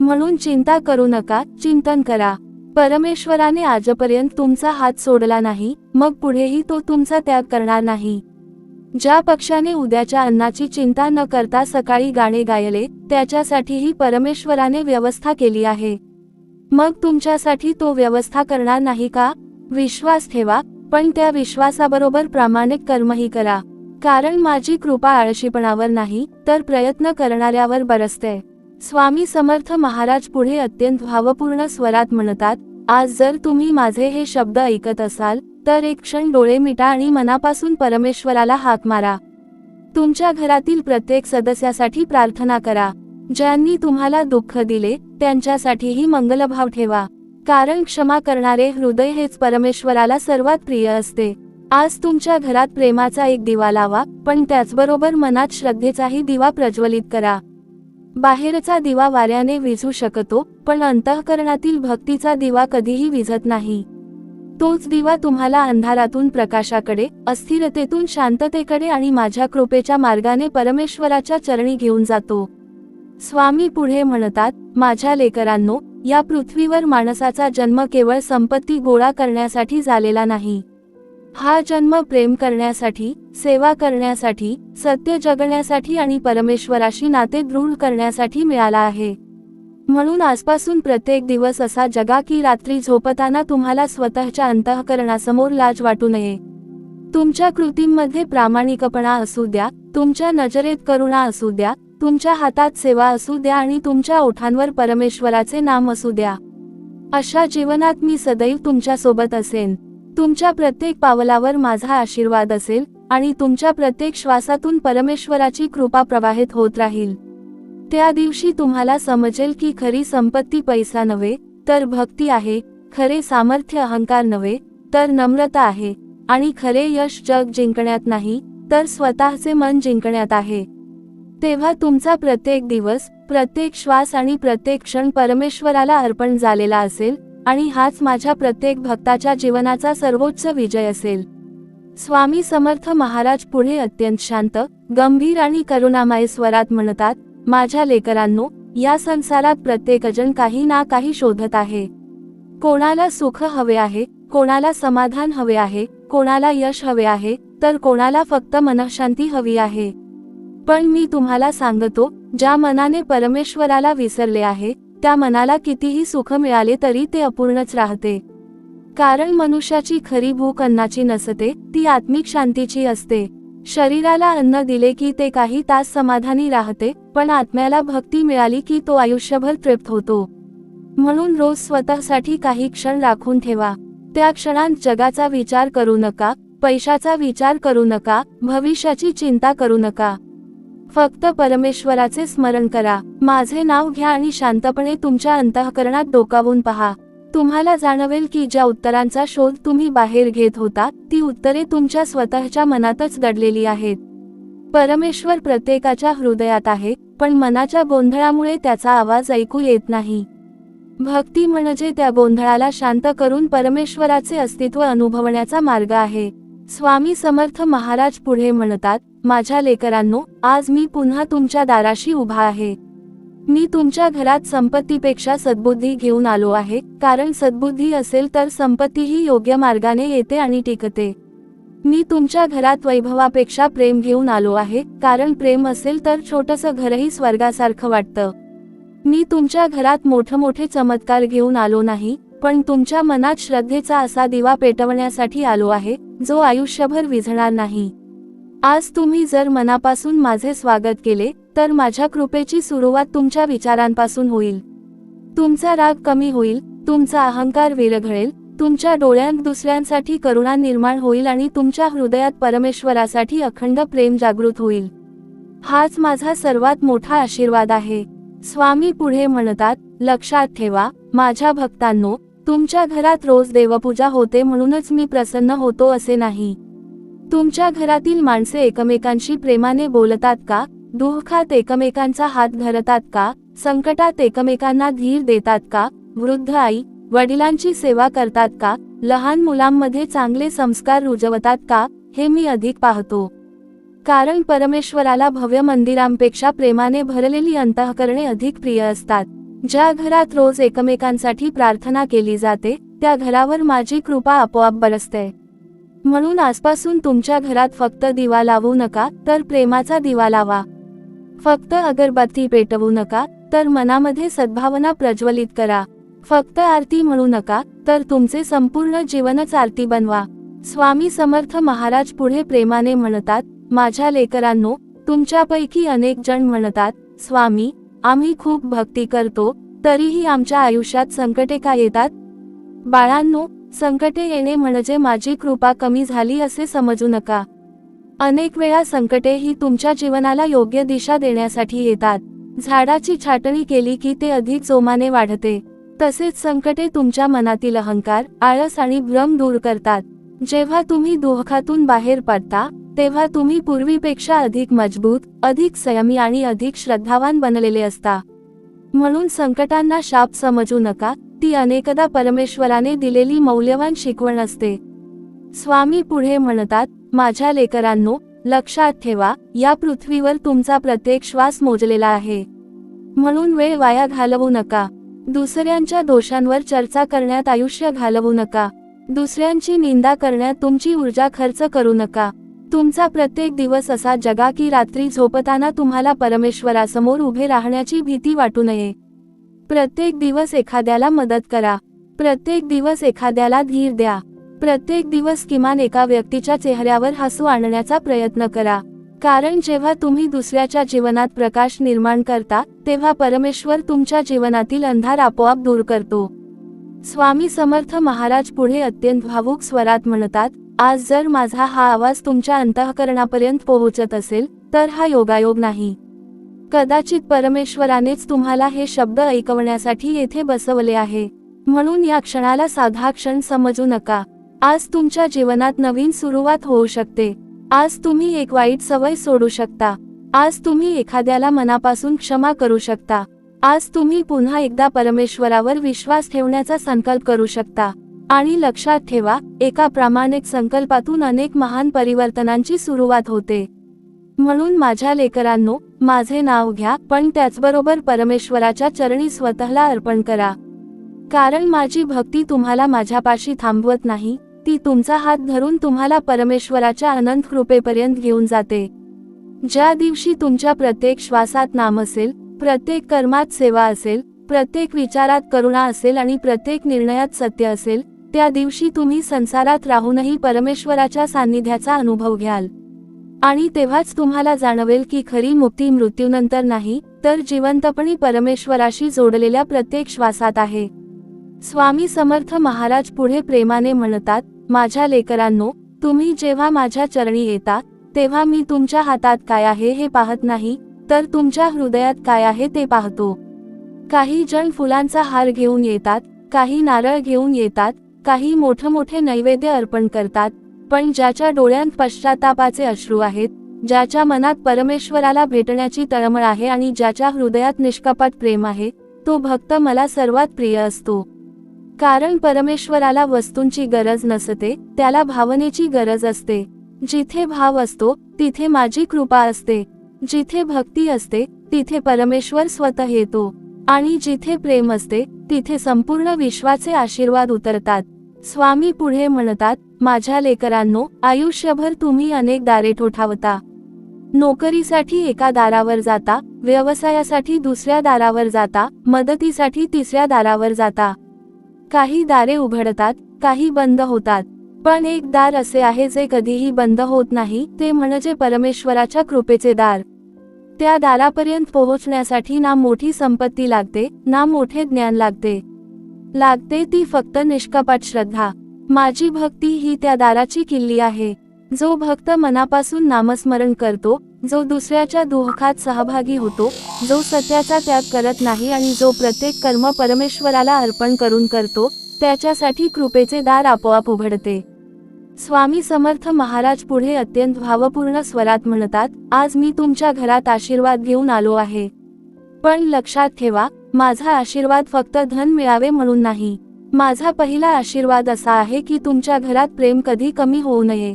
म्हणून चिंता करू नका, चिंतन करा. परमेश्वराने आजपर्यंत तुमचा हात सोडला नाही, मग पुढेही तो तुमचा त्याग करणार नाही. ज्या पक्षाने उद्याच्या अन्नाची चिंता न करता सकाळी गाणे गायले, त्याच्यासाठीही परमेश्वराने व्यवस्था केली आहे. मग तुमच्यासाठी तो व्यवस्था करणार नाही का? विश्वास ठेवा, पण त्या विश्वासाबरोबर प्रामाणिक कर्मही करा. कारण माझी कृपा आळशीपणावर नाही, तर प्रयत्न करणाऱ्यावर बरसते. स्वामी समर्थ महाराज पुढे अत्यंत भावपूर्ण स्वरात म्हणतात, आज जर तुम्ही माझे हे शब्द ऐकत असाल, तर एक क्षण डोळे मिटा आणि मनापासून परमेश्वराला हाक मारा. तुमच्या घरातील प्रत्येक सदस्यासाठी प्रार्थना करा. ज्यांनी तुम्हाला दुःख दिले त्यांच्यासाठीही मंगलभाव ठेवा, कारण क्षमा करणारे हृदय हेच परमेश्वराला सर्वात प्रिय असते. आज तुमच्या घरात प्रेमाचा एक दिवा लावा, पण त्याचबरोबर मनात श्रद्धेचाही दिवा प्रज्वलित करा. बाहेरचा दिवा वाऱ्याने विझू शकतो, पण अंतःकरणातील भक्तीचा दिवा कधीही विझत नाही. तोच दिवा तुम्हाला अंधारातून प्रकाशाकडे, अस्थिरतेतून शांततेकडे आणि माझ्या कृपेच्या मार्गाने परमेश्वराच्या चरणी घेऊन जातो. स्वामी पुढे म्हणतात, माझ्या लेकरांनो, या पृथ्वीवर माणसाचा जन्म केवळ संपत्ती गोळा करण्यासाठी झालेला नाही. हा जन्म प्रेम करण्यासाठी, सेवा करण्यासाठी, सत्य जगण्यासाठी आणि परमेश्वराशी नाते दृढ करण्यासाठी मिळाला आहे. म्हणून आजपासून प्रत्येक दिवस असा जगा की रात्री झोपताना तुम्हाला स्वतःच्या अंतःकरणासमोर लाज वाटू नये. तुमच्या कृतींमध्ये प्रामाणिकपणा असू द्या, तुमच्या नजरेत करुणा असू द्या, तुमच्या हातात सेवा असू द्या आणि तुमच्या ओठांवर परमेश्वराचे नाम असू द्या. अशा जीवनात मी सदैव तुमच्या सोबत असेन. तुमच्या प्रत्येक पावलावर माझा आशीर्वाद असेल आणि तुमच्या प्रत्येक श्वासातून परमेश्वराची कृपा प्रवाहित होत राहील. त्या दिवशी तुम्हाला समजेल की खरी संपत्ती पैसा नव्हे तर भक्ती आहे, खरे सामर्थ्य अहंकार नव्हे तर नम्रता आहे आणि खरे यश जग जिंकण्यात नाही तर स्वतःचे मन जिंकण्यात आहे. तेव्हा तुमचा प्रत्येक दिवस, प्रत्येक श्वास आणि प्रत्येक क्षण परमेश्वराला अर्पण झालेला असेल आणि हाच माझ्या प्रत्येक भक्ताच्या जीवनाचा सर्वोच्च विजय असेल. स्वामी समर्थ महाराज पुढे अत्यंत शांत, गंभीर आणि करुणामय स्वरात म्हणतात, माझ्या लेकरांनो, या संसारात प्रत्येकजण काही ना काही शोधत आहे. कोणाला सुख हवे आहे, कोणाला समाधान हवे आहे, कोणाला यश हवे आहे, तर कोणाला फक्त मनःशांती हवी आहे. पण मी तुम्हाला सांगतो, ज्या मनाने परमेश्वराला विसरले आहे त्या मनाला कितीही सुख मिळाले तरी ते अपूर्णच राहते. कारण मनुष्याची खरी भूक अन्नाची नसते, ती आत्मिक शांतीची असते. शरीराला अन्न दिले की ते काही तास समाधानी राहते, पण आत्म्याला भक्ती मिळाली की तो आयुष्यभर तृप्त होतो. म्हणून रोज स्वतःसाठी काही क्षण राखून ठेवा. त्या क्षणांत जगाचा विचार करू नका, पैशाचा विचार करू नका, भविष्याची चिंता करू नका. फक्त परमेश्वराचे स्मरण करा. माझे नाव घ्या आणि शांतपणे तुमच्या अंतःकरणात डोकावून पहा. तुम्हाला जाणवेल की ज्या उत्तरांचा शोध तुम्ही बाहेर घेत होता ती उत्तरे तुमच्या स्वतःच्या मनातच दडलेली आहेत. परमेश्वर प्रत्येकाच्या हृदयात आहे, पण मनाच्या गोंधळामुळे त्याचा आवाज ऐकू येत नाही. भक्ती म्हणजे त्या गोंधळाला शांत करून परमेश्वराचे अस्तित्व अनुभवण्याचा मार्ग आहे. स्वामी समर्थ महाराज पुढे म्हणतात, माझ्या लेकरांनो, आज मी पुन्हा तुमच्या दाराशी उभा आहे. मी तुमच्या घरात संपत्तीपेक्षा सद्बुद्धी घेऊन आलो आहे, कारण सद्बुद्धी असेल तर संपत्तीही योग्य मार्गाने येते आणि टिकते. मी तुमच्या घरात वैभवापेक्षा प्रेम घेऊन आलो आहे, कारण प्रेम असेल तर छोटंसं घरही स्वर्गासारखं वाटतं. मी तुमच्या घरात मोठमोठे चमत्कार घेऊन आलो नाही, पण तुमच्या मनात श्रद्धेचा असा दिवा पेटवण्यासाठी आलो आहे, जो आयुष्यभर विझणार नाही. आज तुम्ही जर मनापासून माझे स्वागत केले तर माझ्या कृपेची सुरुवात तुमच्या विचारांपासून होईल. तुमचा राग कमी होईल, तुमचा अहंकार विरघळेल, तुमच्या डोळ्यांत दुसऱ्यांसाठी करुणा निर्माण होईल आणि तुमच्या हृदयात परमेश्वरासाठी अखंड प्रेम जागृत होईल. हाच माझा सर्वात मोठा आशीर्वाद आहे. स्वामी पुढे म्हणतात, लक्षात ठेवा माझ्या भक्तांनो, तुमच्या घरात रोज देवपूजा होते म्हणूनच मी प्रसन्न होतो असे नाही. तुमच्या घरातील माणसे एकमेकांशी प्रेमाने बोलतात का? दुःखात एकमेकांचा हात धरतात का? संकटात एकमेकांना धीर देतात का? वृद्ध आई वडिलांची सेवा करतात का? लहान मुलांमध्ये चांगले संस्कार रुजवतात का? हे मी अधिक पाहतो. कारण परमेश्वराला भव्य मंदिरांपेक्षा प्रेमाने भरलेली अंतःकरणे अधिक प्रिय असतात. ज्या घरात रोज एकमेकांसाठी प्रार्थना केली जाते त्या घरावर माझी कृपा आपोआप बरसते. म्हणून आजपासून तुमच्या घरात फक्त दिवा लावू नका तर प्रेमाचा दिवा लावा. फक्त अगरबत्ती पेटवू नका तर मनामध्ये सद्भावना प्रज्वलित करा. फक्त आरती म्हणू नका तर तुमचे संपूर्ण जीवनच आरती बनवा. स्वामी समर्थ महाराज पुढे प्रेमाने म्हणतात, माझ्या लेकरांनो, तुमच्यापैकी अनेक जण म्हणतात, स्वामी, आम्ही खूप भक्ती करतो तरीही आमच्या आयुष्यात संकटे का येतात? बाळांनो, संकटे येणे म्हणजे माझी कृपा कमी झाली असे समजू नका. अनेक वेळा संकटे ही तुमच्या जीवनाला योग्य दिशा देण्यासाठी येतात. झाडाची छाटणी केली की ते अधिक जोमाने वाढते. तसेच संकटे तुमच्या मनातील अहंकार, आळस आणि भ्रम दूर करतात. जेव्हा तुम्ही दुःखातून बाहेर पडता तेव्हा तुम्ही पूर्वीपेक्षा अधिक मजबूत, अधिक संयमी आणि अधिक श्रद्धावान बनलेले असता. म्हणून संकटांना शाप समजू नका, ती अनेकदा परमेश्वराने दिलेली मौल्यवान शिकवण असते. स्वामी पुढे म्हणतात, माझ्या लेकरांनो, लक्षात ठेवा, या पृथ्वीवर तुमचा प्रत्येक श्वास मोजलेला आहे. म्हणून वेळ वाया घालवू नका. दुसऱ्यांच्या दोषांवर चर्चा करण्यात आयुष्य घालवू नका. दुसऱ्यांची निंदा करण्यात तुमची ऊर्जा खर्च करू नका. तुमचा प्रत्येक दिवस असा जगा की रात्री झोपताना तुम्हाला परमेश्वरासमोर उभे राहण्याची भीती वाटू नये. प्रत्येक दिवस एखाद्याला मदत करा. प्रत्येक दिवस एखाद्याला धीर द्या. प्रत्येक दिवस किमान एका व्यक्तीच्या चेहऱ्यावर हसू आणण्याचा प्रयत्न करा. कारण जेव्हा तुम्ही दुसऱ्याच्या जीवनात प्रकाश निर्माण करता तेव्हा परमेश्वर तुमच्या जीवनातील अंधार आपोआप दूर करतो. स्वामी समर्थ महाराज पुढे अत्यंत भावुक स्वरात म्हणतात, आज जर माझा हा आवाज तुमच्या अंतःकरणापर्यंत पोहोचत असेल तर हा योगायोग नाही. कदाचित परमेश्वरानेच तुम्हाला हे शब्द ऐकवण्यासाठी येथे बसवले आहे. म्हणून या क्षणाला साधा क्षण समजू नका. आज तुमच्या जीवनात नवीन सुरुवात होऊ शकते. आज तुम्ही एक वाईट सवय सोडू शकता. आज तुम्ही एखाद्याला मनापासून क्षमा करू शकता. आज तुम्ही पुन्हा एकदा परमेश्वरावर विश्वास ठेवण्याचा संकल्प करू शकता. आणि लक्षात ठेवा, एका प्रामाणिक संकल्पातून अनेक महान परिवर्तनांची सुरुवात होते. म्हणून माझ्या लेकरांनो, माझे नाव घ्या, पण त्याचबरोबर परमेश्वराच्या चरणी स्वतःला अर्पण करा. कारण माझी भक्ती तुम्हाला माझ्यापाशी थांबवत नाही, ती तुमचा हात धरून तुम्हाला परमेश्वराच्या अनंत कृपेपर्यंत घेऊन जाते. ज्या दिवशी तुमच्या प्रत्येक श्वासात नाम असेल, प्रत्येक कर्मात सेवा असेल, प्रत्येक विचारात करुणा असेल आणि प्रत्येक निर्णयात सत्य असेल, त्या दिवशी तुम्ही संसारात राहूनही परमेश्वराच्या सान्निध्याचा अनुभव घ्याल. आणि तेव्हाच तुम्हाला जाणवेल की खरी मुक्ती मृत्यूनंतर नाही, तर जिवंतपणी परमेश्वराशी जोडलेल्या प्रत्येक श्वासात आहे. स्वामी समर्थ महाराज पुढे प्रेमाने म्हणतात, माझ्या लेकरांनो, तुम्ही जेव्हा माझ्या चरणी येता तेव्हा मी तुमच्या हातात काय आहे हे पाहत नाही, तर तुमच्या हृदयात काय आहे ते पाहतो. काही जण फुलांचा हार घेऊन येतात, काही नारळ घेऊन येतात, काही मोठे नैवेद्य अर्पण करतात, पण ज्याच्या डोळ्यांत पश्चातापाचे अश्रू आहेत, ज्याच्या मनात परमेश्वराला भेटण्याची तळमळ आहे आणि ज्याच्या हृदयात निष्कपट प्रेम आहे, तो भक्त मला सर्वात प्रिय असतो. कारण परमेश्वराला वस्तूंची गरज नसते, त्याला भावनेची गरज असते. जिथे भाव असतो तिथे माझी कृपा असते. जिथे भक्ती असते तिथे परमेश्वर स्वतः येतो. आणि जिथे प्रेम असते तिथे संपूर्ण विश्वाचे आशीर्वाद उतरतात. स्वामी पुढे म्हणतात, माझ्या लेकरांनो, आयुष्यभर तुम्ही अनेक दारे ठोठावता. नोकरीसाठी एका दारावर जाता, व्यवसायासाठी दुसऱ्या दारावर जाता, मदतीसाठी तिसऱ्या दारावर जाता. काही दारे उघडतात, काही बंद होतात, पण एक दार असे आहे जे कधीही बंद होत नाही, ते म्हणजे परमेश्वराच्या कृपेचे दार. त्या दारापर्यंत पोहोचण्यासाठी ना मोठी संपत्ती लागते, ना मोठे ज्ञान लागते ती फक्त निष्कपट श्रद्धा. माझी भक्ती ही त्या दाराची किल्ली आहे. जो भक्त मनापासून नामस्मरण करतो, जो दुसऱ्याच्या दुःखात सहभागी होतो, जो सत्याचा त्याग करत नाही आणि जो प्रत्येक कर्म परमेश्वराला अर्पण करून करतो, त्याच्यासाठी कृपेचे दार आपोआप उघडते. स्वामी समर्थ महाराज पुढे अत्यंत भावपूर्ण स्वरात म्हणतात, आज मी तुमच्या घरात आशीर्वाद घेऊन आलो आहे. पण लक्षात ठेवा, माझा आशीर्वाद फक्त धन मिळावे म्हणून नाही. माझा पहिला आशीर्वाद असा आहे की तुमच्या घरात प्रेम कधी कमी होऊ नये.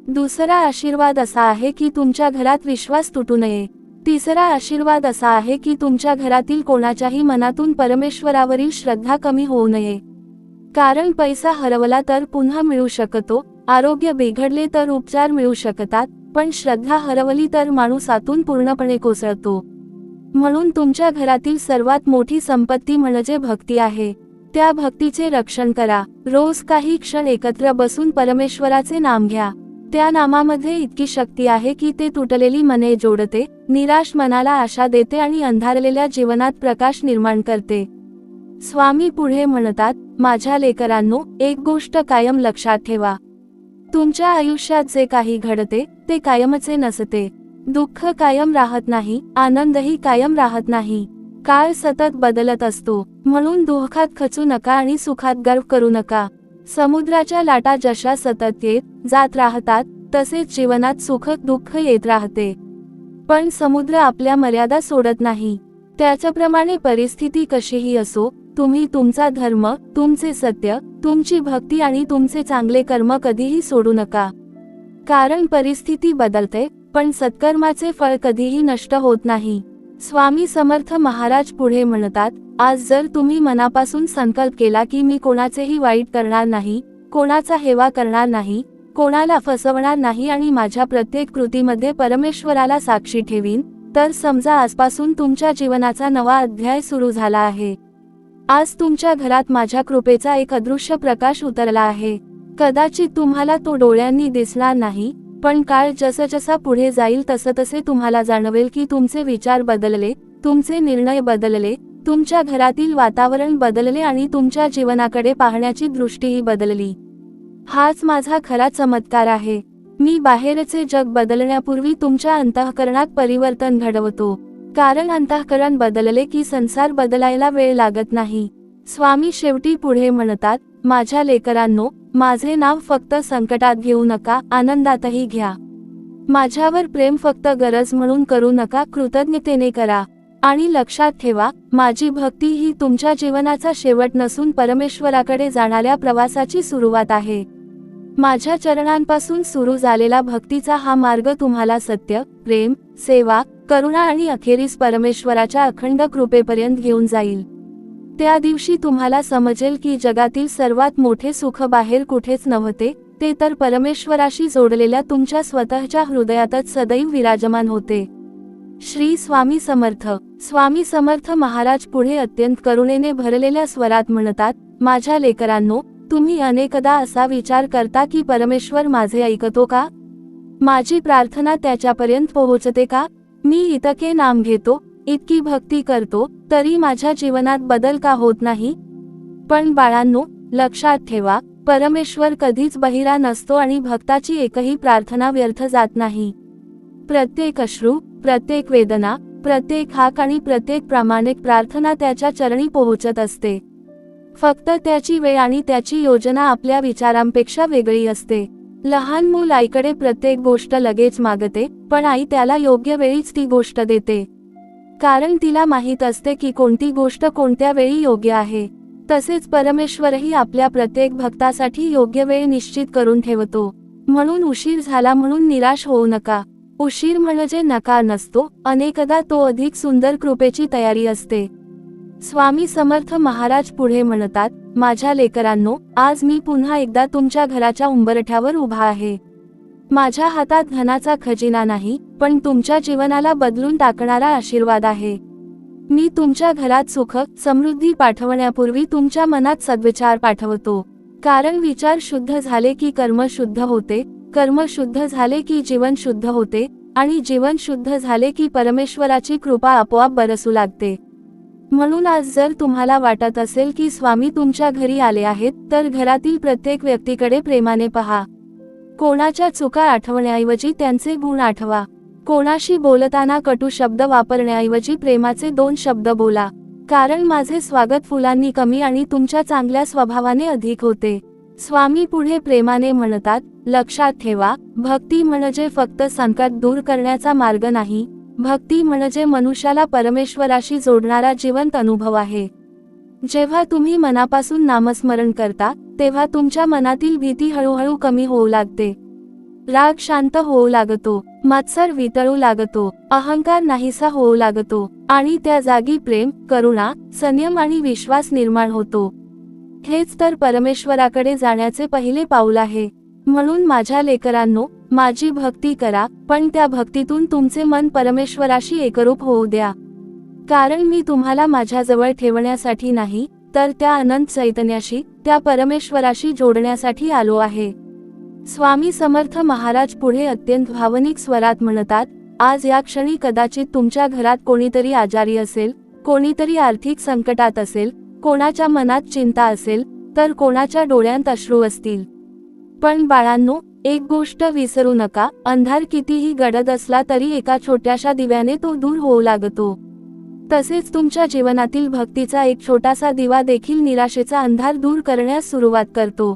दुसरा आशीर्वाद असा आहे की तुमच्या घरात विश्वास तुटू नये. तिसरा आशीर्वाद असा आहे की तुमच्या घरातील कोणाच्याही मनातून परमेश्वरावरील श्रद्धा कमी होऊ नये. कारण पैसा हरवला तर पुन्हा मिळू शकतो, आरोग्य बिघडले तर उपचार मिळू शकतात, पण श्रद्धा हरवली तर माणूस आतून पूर्णपणे कोसळतो. म्हणून तुमच्या घरातील सर्वात मोठी संपत्ती म्हणजे भक्ती आहे. त्या भक्तीचे रक्षण करा. रोज काही क्षण एकत्र बसून परमेश्वराचे नाम घ्या. त्या नामामध्ये इतकी शक्ती आहे की ते तुटलेली मने जोडते, निराश मनाला आशा देते आणि अंधारलेल्या जीवनात प्रकाश निर्माण करते. स्वामी पुढे म्हणतात, माझ्या लेकरांनो, एक गोष्ट कायम लक्षात ठेवा. तुमच्या आयुष्यात जे काही घडते ते कायमचे नसते. दुःख कायम राहत नाही, आनंदही कायम राहत नाही. काळ सतत बदलत असतो. म्हणून दुःखात खचू नका आणि सुखात गर्व करू नका. समुद्राच्या लाटा जशा सतत येत जात राहतात, तसेच जीवनात सुख दुःख येत राहते. पण समुद्र आपल्या मर्यादा सोडत नाही. त्याच्याप्रमाणे परिस्थिती कशीही असो, तुम्ही तुमचा धर्म, तुमचे सत्य, तुमची भक्ती आणि तुमचे चांगले कर्म कधीही सोडू नका. कारण परिस्थिती बदलते, पण सत्कर्माचे फळ कधीही नष्ट होत नाही. स्वामी समर्थ महाराज पुढे म्हणतात, आज जर तुम्ही मनापासून संकल्प केला की मी कोणाचेही वाईट करणार नाही, कोणाचा हेवा करणार नाही, कोणाला फसवणार नाही आणि माझ्या प्रत्येक कृतीमध्ये परमेश्वराला साक्षी ठेवीन, तर समजा आजपासून तुमच्या जीवनाचा नवा अध्याय सुरू झाला आहे. आज तुमच्या घरात माझ्या कृपेचा एक अदृश्य प्रकाश उतरला आहे. कदाचित तुम्हाला तो डोळ्यांनी दिसणार नाही, पण काळ जसजसा पुढे जाईल तसतसे तुम्हाला जाणवेल की तुमचे विचार बदलले, तुमचे निर्णय बदलले, तुमच्या घरातील वातावरण बदलले आणि तुमच्या जीवनाकडे पाहण्याची दृष्टीही बदलली. हाच माझा खरा चमत्कार आहे. मी बाहेरचे जग बदलण्यापूर्वी तुमच्या अंतःकरणात परिवर्तन घडवतो. कारण अंतःकरण बदलले की संसार बदलायला वेळ लागत नाही. स्वामी शेवटी पुढे म्हणतात, माझ्या लेकरांनो, माझे नाव फक्त संकटात घेऊ नका, आनंदातही घ्या. माझ्यावर प्रेम फक्त गरज म्हणून करू नका, कृतज्ञतेने करा. आणि लक्षात ठेवा, माझी भक्ती ही तुमच्या जीवनाचा शेवट नसून परमेश्वराकडे जाणाऱ्या प्रवासाची सुरुवात आहे. माझ्या चरणांपासून सुरू झालेला भक्तीचा हा मार्ग तुम्हाला सत्य, प्रेम, सेवा, करुणा आणि अखेरीस परमेश्वराच्या अखंड कृपेपर्यंत घेऊन जाईल. त्या दिवशी तुम्हाला समजेल की जगातील सर्वात मोठे सुख बाहेर कुठेच नव्हते, ते तर परमेश्वराशी जोडलेल्या तुमच्या स्वतःच्या हृदयातच सदैव विराजमान होते. श्री स्वामी समर्थ. स्वामी समर्थ महाराज पुढे अत्यंत करुणेने भरलेल्या स्वरात म्हणतात, माझ्या लेकरांनो, तुम्ही अनेकदा असा विचार करता की परमेश्वर माझे ऐकतो का? माझी प्रार्थना त्याच्यापर्यंत पोहोचते का? मी इतके नाम घेतो, इतकी भक्ती करतो, तरी माझ्या जीवनात बदल का होत नाही? पण बाळांनो, लक्षात ठेवा, परमेश्वर कधीच बहिरा नसतो आणि भक्ताची एकही प्रार्थना व्यर्थ जात नाही. प्रत्येक अश्रू, प्रत्येक वेदना, प्रत्येक हाक आणि प्रत्येक प्रामाणिक प्रार्थना त्याच्या चरणी पोहोचत असते. फक्त त्याची वेळ आणि त्याची योजना आपल्या विचारांपेक्षा वेगळी असते. लहान मूल आईकडे प्रत्येक गोष्ट लगेच मागते, पण आई त्याला योग्य वेळीच ती गोष्ट देते. कारण तिला माहीत असते की कोणती गोष्ट कोणत्या वेळी योग्य आहे. तसेच परमेश्वरही आपल्या प्रत्येक भक्तासाठी योग्य वेळ निश्चित करून ठेवतो. म्हणून उशीर झाला म्हणून निराश होऊ नका. उशीर म्हणजे नकार नसतो, अनेकदा तो अधिक सुंदर कृपेची तयारी असते. स्वामी समर्थ महाराज पुढे म्हणतात, माझ्या लेकरांनो, आज मी पुन्हा एकदा तुमच्या घराच्या उंबरठ्यावर उभा आहे. माझ्या हातात धनाचा खजिना नाही, पण तुमच्या जीवनाला बदलून टाकणारा आशीर्वाद आहे. मी तुमच्या घरात सुख, समृद्धी पाठवण्यापूर्वी तुमच्या मनात सद्विचार पाठवतो. कारण विचार शुद्ध झाले की कर्म शुद्ध होते, कर्म शुद्ध झाले की जीवन शुद्ध होते, आणि जीवन शुद्ध झाले की परमेश्वराची कृपा आपोआप बरसू लागते. म्हणून आज जर तुम्हाला वाटत असेल की स्वामी तुमच्या घरी आले आहेत, तर घरातील प्रत्येक व्यक्तीकडे प्रेमाने पहा. कोणाच्या चुका आठवण्याऐवजी त्यांचे गुण आठवा. कोणाशी बोलताना कटू शब्द वापरण्याऐवजी प्रेमाचे 2 शब्द बोला. कारण माझे स्वागत फुलांनी कमी आणि तुमच्या चांगल्या स्वभावाने अधिक होते. स्वामी पुढे प्रेमाने म्हणतात, लक्षात ठेवा, भक्ती म्हणजे फक्त संकट दूर करण्याचा मार्ग नाही. भक्ती म्हणजे मनुष्याला परमेश्वराशी जोडणारा जिवंत अनुभव आहे. जेव्हा तुम्ही मनापासून नामस्मरण करता, तेव्हा तुमच्या मनातील भीती हळूहळू कमी होऊ लागते. राग शांत होऊ लागतो, मत्सर वितळू लागतो, अहंकार नाहीसा होऊ लागतो, आणि त्या जागी प्रेम, करुणा, संयम आणि विश्वास निर्माण होतो. हेच तर परमेश्वराकडे जाण्याचे पहिले पाऊल आहे. म्हणून माझ्या लेकरांनो, माझी भक्ती करा, पण त्या भक्तीतून तुमचे मन परमेश्वराशी एकरूप होऊ द्या. कारण मी तुम्हाला माझ्याजवळ ठेवण्यासाठी नाही, तर त्या अनंत चैतन्याशी, त्या परमेश्वराशी जोडण्यासाठी आलो आहे. स्वामी समर्थ महाराज पुढे अत्यंत भावनिक स्वरात म्हणतात, आज या क्षणी कदाचित तुमच्या घरात कोणीतरी आजारी असेल, कोणीतरी आर्थिक संकटात असेल, कोणाच्या मनात चिंता असेल, तर कोणाच्या डोळ्यांत अश्रू असतील. पण बाळांनो, एक गोष्ट विसरू नका, अंधार कितीही गडद असला तरी एका छोट्याशा दिव्याने तो दूर होऊ लागतो. तसेच तुमच्या जीवनातील भक्तीचा एक छोटासा दिवा देखील निराशेचा अंधार दूर करण्यास सुरुवात करतो.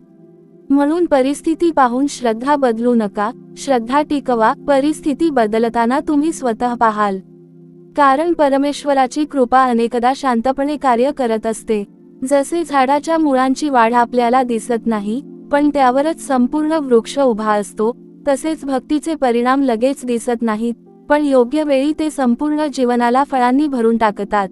म्हणून परिस्थिती पाहून श्रद्धा बदलू नका, श्रद्धा टिकवा. परिस्थिती बदलताना तुम्ही स्वतः पाहाल. कारण परमेश्वराची कृपा अनेकदा शांतपणे कार्य करत असते. जसे झाडाच्या मुळांची वाढ आपल्याला दिसत नाही, पण त्यावरच संपूर्ण वृक्ष उभा असतो, तसेच भक्तीचे परिणाम लगेच दिसत नाहीत, पण योग्य वेळी ते संपूर्ण जीवनाला फळांनी भरून टाकतात.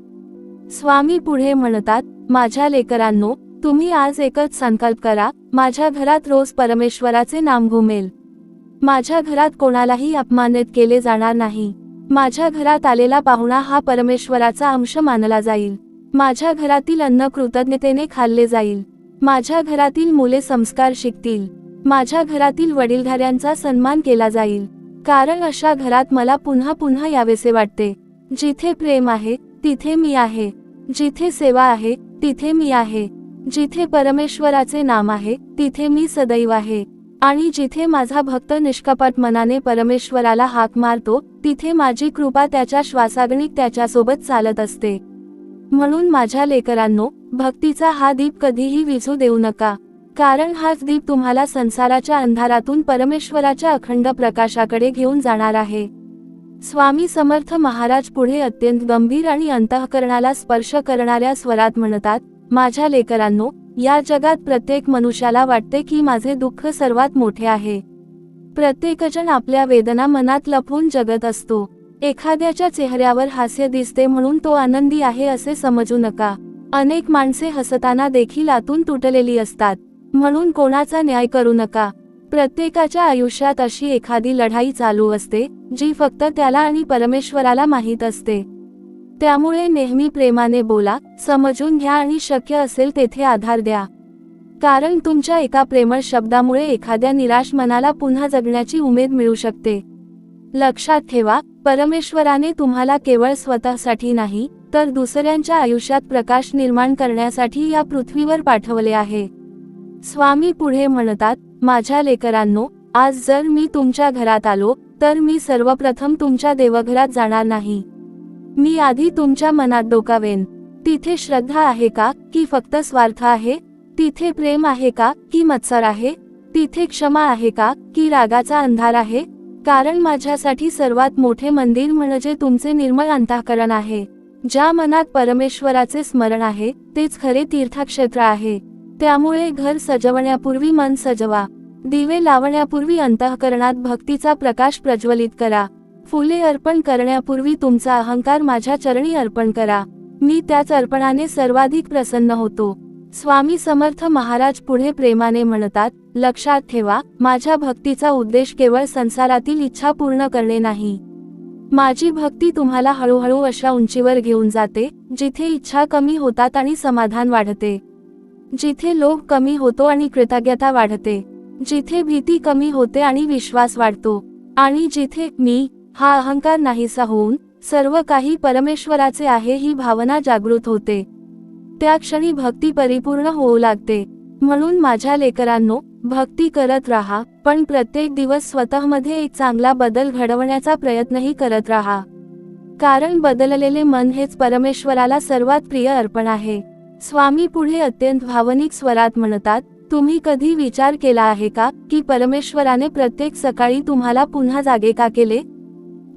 स्वामी पुढे म्हणतात, माझ्या लेकरांनो, तुम्ही आज एकच संकल्प करा, माझ्या घरात रोज परमेश्वराचे नाम घुमेल. माझ्या घरात कोणालाही अपमानित केले जाणार नाही. माझ्या घरात आलेला पाहुणा हा परमेश्वराचा अंश मानला जाईल. माझ्या घरातील अन्न कृतज्ञतेने खाल्ले जाईल. माझ्या घरातील मुले संस्कार शिकतील. माझ्या घरातील वडीलधाऱ्यांचा सन्मान केला जाईल. कारण अशा घरात मला पुन्हा पुन्हा यावेसे वाटते. जिथे प्रेम आहे तिथे मी आहे. जिथे सेवा आहे तिथे मी आहे. जिथे परमेश्वराचे नाम आहे तिथे मी सदैव आहे. आणि जिथे माझा भक्त निष्कपट मनाने परमेश्वराला हाक मारतो, तिथे माझी कृपा त्याच्या श्वासागणिक त्याच्यासोबत चालत असते. म्हणून माझ्या लेकरांनो, भक्तीचा हा दीप कधीही विझू देऊ नका. कारण हाच दीप तुम्हाला संसाराच्या अंधारातून परमेश्वराच्या अखंड प्रकाशाकडे घेऊन जाणार आहे. स्वामी समर्थ महाराज पुढे अत्यंत गंभीर आणि अंतःकरणाला स्पर्श करणाऱ्या स्वरात म्हणतात, माझ्या लेकरांनो, या जगात प्रत्येक मनुष्याला वाटते की माझे दुःख सर्वात मोठे आहे. प्रत्येकजण आपल्या वेदना मनात लपवून जगत असतो. एखाद्याच्या चेहऱ्यावर हास्य दिसते म्हणून तो आनंदी आहे असे समजू नका. अनेक माणसे हसताना देखील आतून तुटलेली असतात. म्हणून कोणाचा न्याय करू नका. प्रत्येकाच्या आयुष्यात अशी एखादी लढाई चालू असते, जी फक्त त्याला आणि परमेश्वराला माहीत असते. त्यामुळे नेहमी प्रेमाने बोला, समजून घ्या आणि शक्य असेल तेथे आधार द्या. कारण तुमच्या एका प्रेमळ शब्दामुळे एखाद्या निराश मनाला पुन्हा जगण्याची उमेद मिळू शकते. लक्षात ठेवा, परमेश्वराने तुम्हाला केवळ स्वतःसाठी नाही, तर दुसऱ्यांच्या आयुष्यात प्रकाश निर्माण करण्यासाठी या पृथ्वीवर पाठवले आहे. स्वामी पुढे म्हणतात, माझ्या लेकरांनो, आज जर मी तुमच्या घरात आलो, तर मी सर्वप्रथम तुमच्या देवघरात जाणार नाही. मी आधी तुमच्या मनात डोकावेन. तिथे श्रद्धा आहे का, की फक्त स्वार्थ आहे? तिथे प्रेम आहे का, की मत्सर आहे? तिथे क्षमा आहे का, की रागाचा अंधार आहे? कारण माझ्यासाठी सर्वात मोठे मंदिर म्हणजे तुमचे निर्मळ अंतःकरण आहे. ज्या मनात परमेश्वराचे स्मरण आहे, तेच खरे तीर्थक्षेत्र आहे. त्यामुळे घर सजवण्यापूर्वी मन सजवा. दिवे लावण्यापूर्वी अंतःकरणात भक्तीचा प्रकाश प्रज्वलित करा. फुले अर्पण करण्यापूर्वी तुमचा अहंकार माझ्या चरणी अर्पण करा. मी त्याच अर्पणाने सर्वाधिक प्रसन्न होतो. स्वामी समर्थ महाराज पुढे प्रेमाने म्हणतात, लक्षात ठेवा, माझ्या भक्तीचा उद्देश केवळ संसारातील इच्छा पूर्ण करणे नाही. माझी भक्ती तुम्हाला हळूहळू अशा उंचीवर घेऊन जाते, जिथे इच्छा कमी होतात आणि समाधान वाढते. जिथे लोभ कमी होतो आणि कृतज्ञता वाढते. जिथे भीती कमी होते आणि विश्वास वाढतो. आणि जिथे मी हा अहंकार नाहीसा होऊन सर्व काही परमेश्वराचे आहे ही भावना जागृत होते, त्या क्षणी भक्ती परिपूर्ण होऊ लागते. म्हणून माझ्या लेकरांनो, भक्ती करत राहा, पण प्रत्येक दिवस स्वतःमध्ये एक चांगला बदल घडवण्याचा प्रयत्नही करत राहा. कारण बदललेले मन हेच परमेश्वराला सर्वात प्रिय अर्पण आहे. स्वामी पुढे अत्यंत भावनिक स्वरात म्हणतात, तुम्ही कधी विचार केला आहे का, की परमेश्वराने प्रत्येक सकाळी तुम्हाला पुन्हा जागे का केले?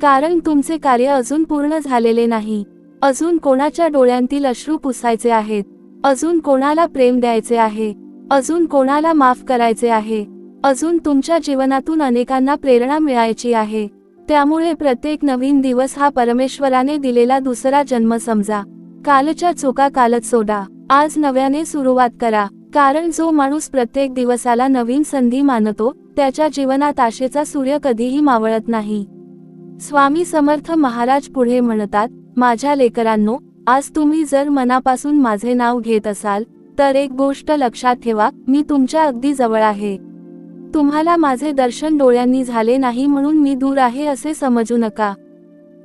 कारण तुमचे कार्य अजून पूर्ण झालेले नाही. अजून कोणाच्या डोळ्यांतील अश्रू पुसायचे आहेत. अजून कोणाला प्रेम द्यायचे आहे. अजून कोणाला माफ करायचे आहे. अजून तुमच्या जीवनातून अनेकांना प्रेरणा मिळायची आहे. त्यामुळे प्रत्येक नवीन दिवस हा परमेश्वराने दिलेला दुसरा जन्म समजा. कालच्या चुका कालच सोडा. आज नव्याने सुरुवात करा. कारण जो माणूस प्रत्येक दिवसाला नवीन संधी मानतो, त्याच्या जीवनात आशेचा सूर्य कधीही मावळत नाही. स्वामी समर्थ महाराज पुढे म्हणतात, माझ्या लेकरांनो, आज तुम्ही जर मनापासून माझे नाव घेत असाल, तर एक गोष्ट लक्षात ठेवा, मी तुमच्या अगदी जवळ आहे. तुम्हाला माझे दर्शन डोळ्यांनी झाले नाही म्हणून मी दूर आहे असे समजू नका.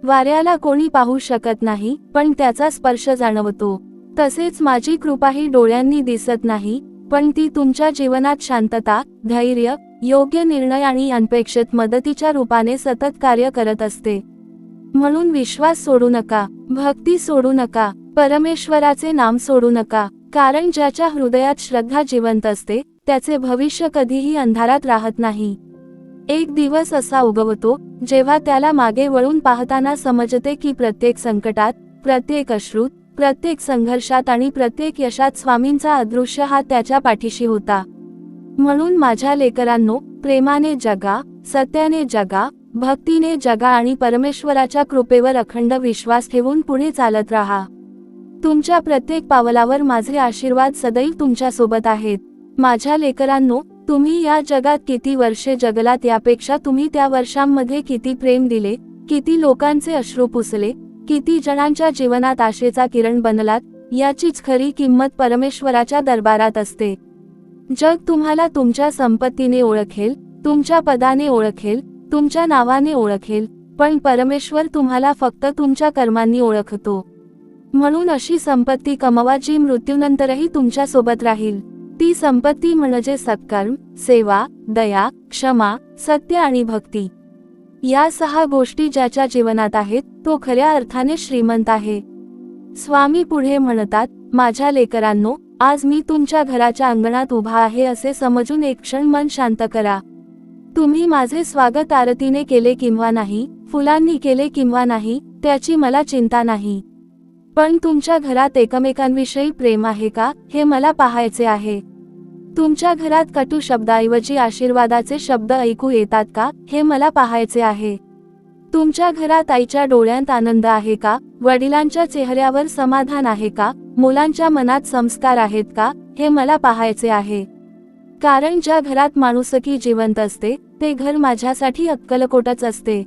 वाऱ्याला कोणी पाहू शकत नाही, पण त्याचा स्पर्श जाणवतो. तसेच माझी कृपाही डोळ्यांनी दिसत नाही, पण ती तुमच्या जीवनात शांतता, धैर्य, योग्य निर्णय आणि अनपेक्षित मदतीच्या रूपाने सतत कार्य करत असते. म्हणून विश्वास सोडू नका, भक्ती सोडू नका, परमेश्वराचे नाम सोडू नका. कारण ज्याच्या हृदयात श्रद्धा जिवंत असते त्याचे भविष्य कधीही अंधारात राहत नाही. एक दिवस असा उगवतो जेव्हा त्याला मागे वळून पाहताना समजते की प्रत्येक संकटात, प्रत्येक अश्रूत, प्रत्येक संघर्षात आणि प्रत्येक यशात स्वामींचा अदृश्य हात त्याच्या पाठीशी होता. म्हणून माझ्या लेकरांनो, प्रेमाने जगा, सत्याने जगा, भक्तीने जगा आणि परमेश्वराच्या कृपेवर अखंड विश्वास ठेवून पुढे चालत राहा. तुमच्या प्रत्येक पावलावर माझे आशीर्वाद सदैव तुमच्या सोबत आहेत. माझ्या लेकरांनो, तुम्ही या जगात किती वर्षे जगलात यापेक्षा तुम्ही त्या वर्षांमध्ये किती प्रेम दिले, किती लोकांचे अश्रू पुसले, किती जणांच्या जीवनात आशेचा किरण बनलात, याचीच खरी किंमत परमेश्वराच्या दरबारात असते. जग तुम्हाला तुमच्या संपत्तीने ओळखेल, तुमच्या पदाने ओळखेल, तुमच्या नावाने ओळखेल, पण परमेश्वर तुम्हाला फक्त तुमच्या कर्मांनी ओळखतो. म्हणून अशी संपत्ती कमवा जी मृत्यूनंतरही तुमच्या सोबत राहील. ती संपत्ती म्हणजे सत्कर्म, सेवा, दया, क्षमा, सत्य आणि भक्ती. या 6 गोष्टी ज्याच्या जीवनात आहेत तो खऱ्या अर्थाने श्रीमंत आहे. स्वामी पुढे म्हणतात, माझ्या लेकरांनो, आज मी तुमच्या घराच्या अंगणात उभा आहे असे समजून एक क्षण मन शांत करा. तुम्ही माझे स्वागत आरतीने केले किंवा नाही, फुलांनी केले किंवा नाही, त्याची मला चिंता नाही. पण तुमच्या घरात एकमेकांविषयी प्रेम आहे का, हे मला पाहायचे आहे. तुमच्या घरात कटू शब्दाऐवजी आशीर्वादाचे शब्द ऐकू येतात का, हे मला पाहायचे आहे. तुमच्या घरात आईच्या डोळ्यात आनंद आहे का, वडिलांच्या चेहऱ्यावर समाधान आहे का, मुलांच्या मनात संस्कार आहेत का, हे मला पाहायचे आहे. कारण ज्या घरात माणुसकी जिवंत असते ते घर माझ्यासाठी अक्कलकोटच असते.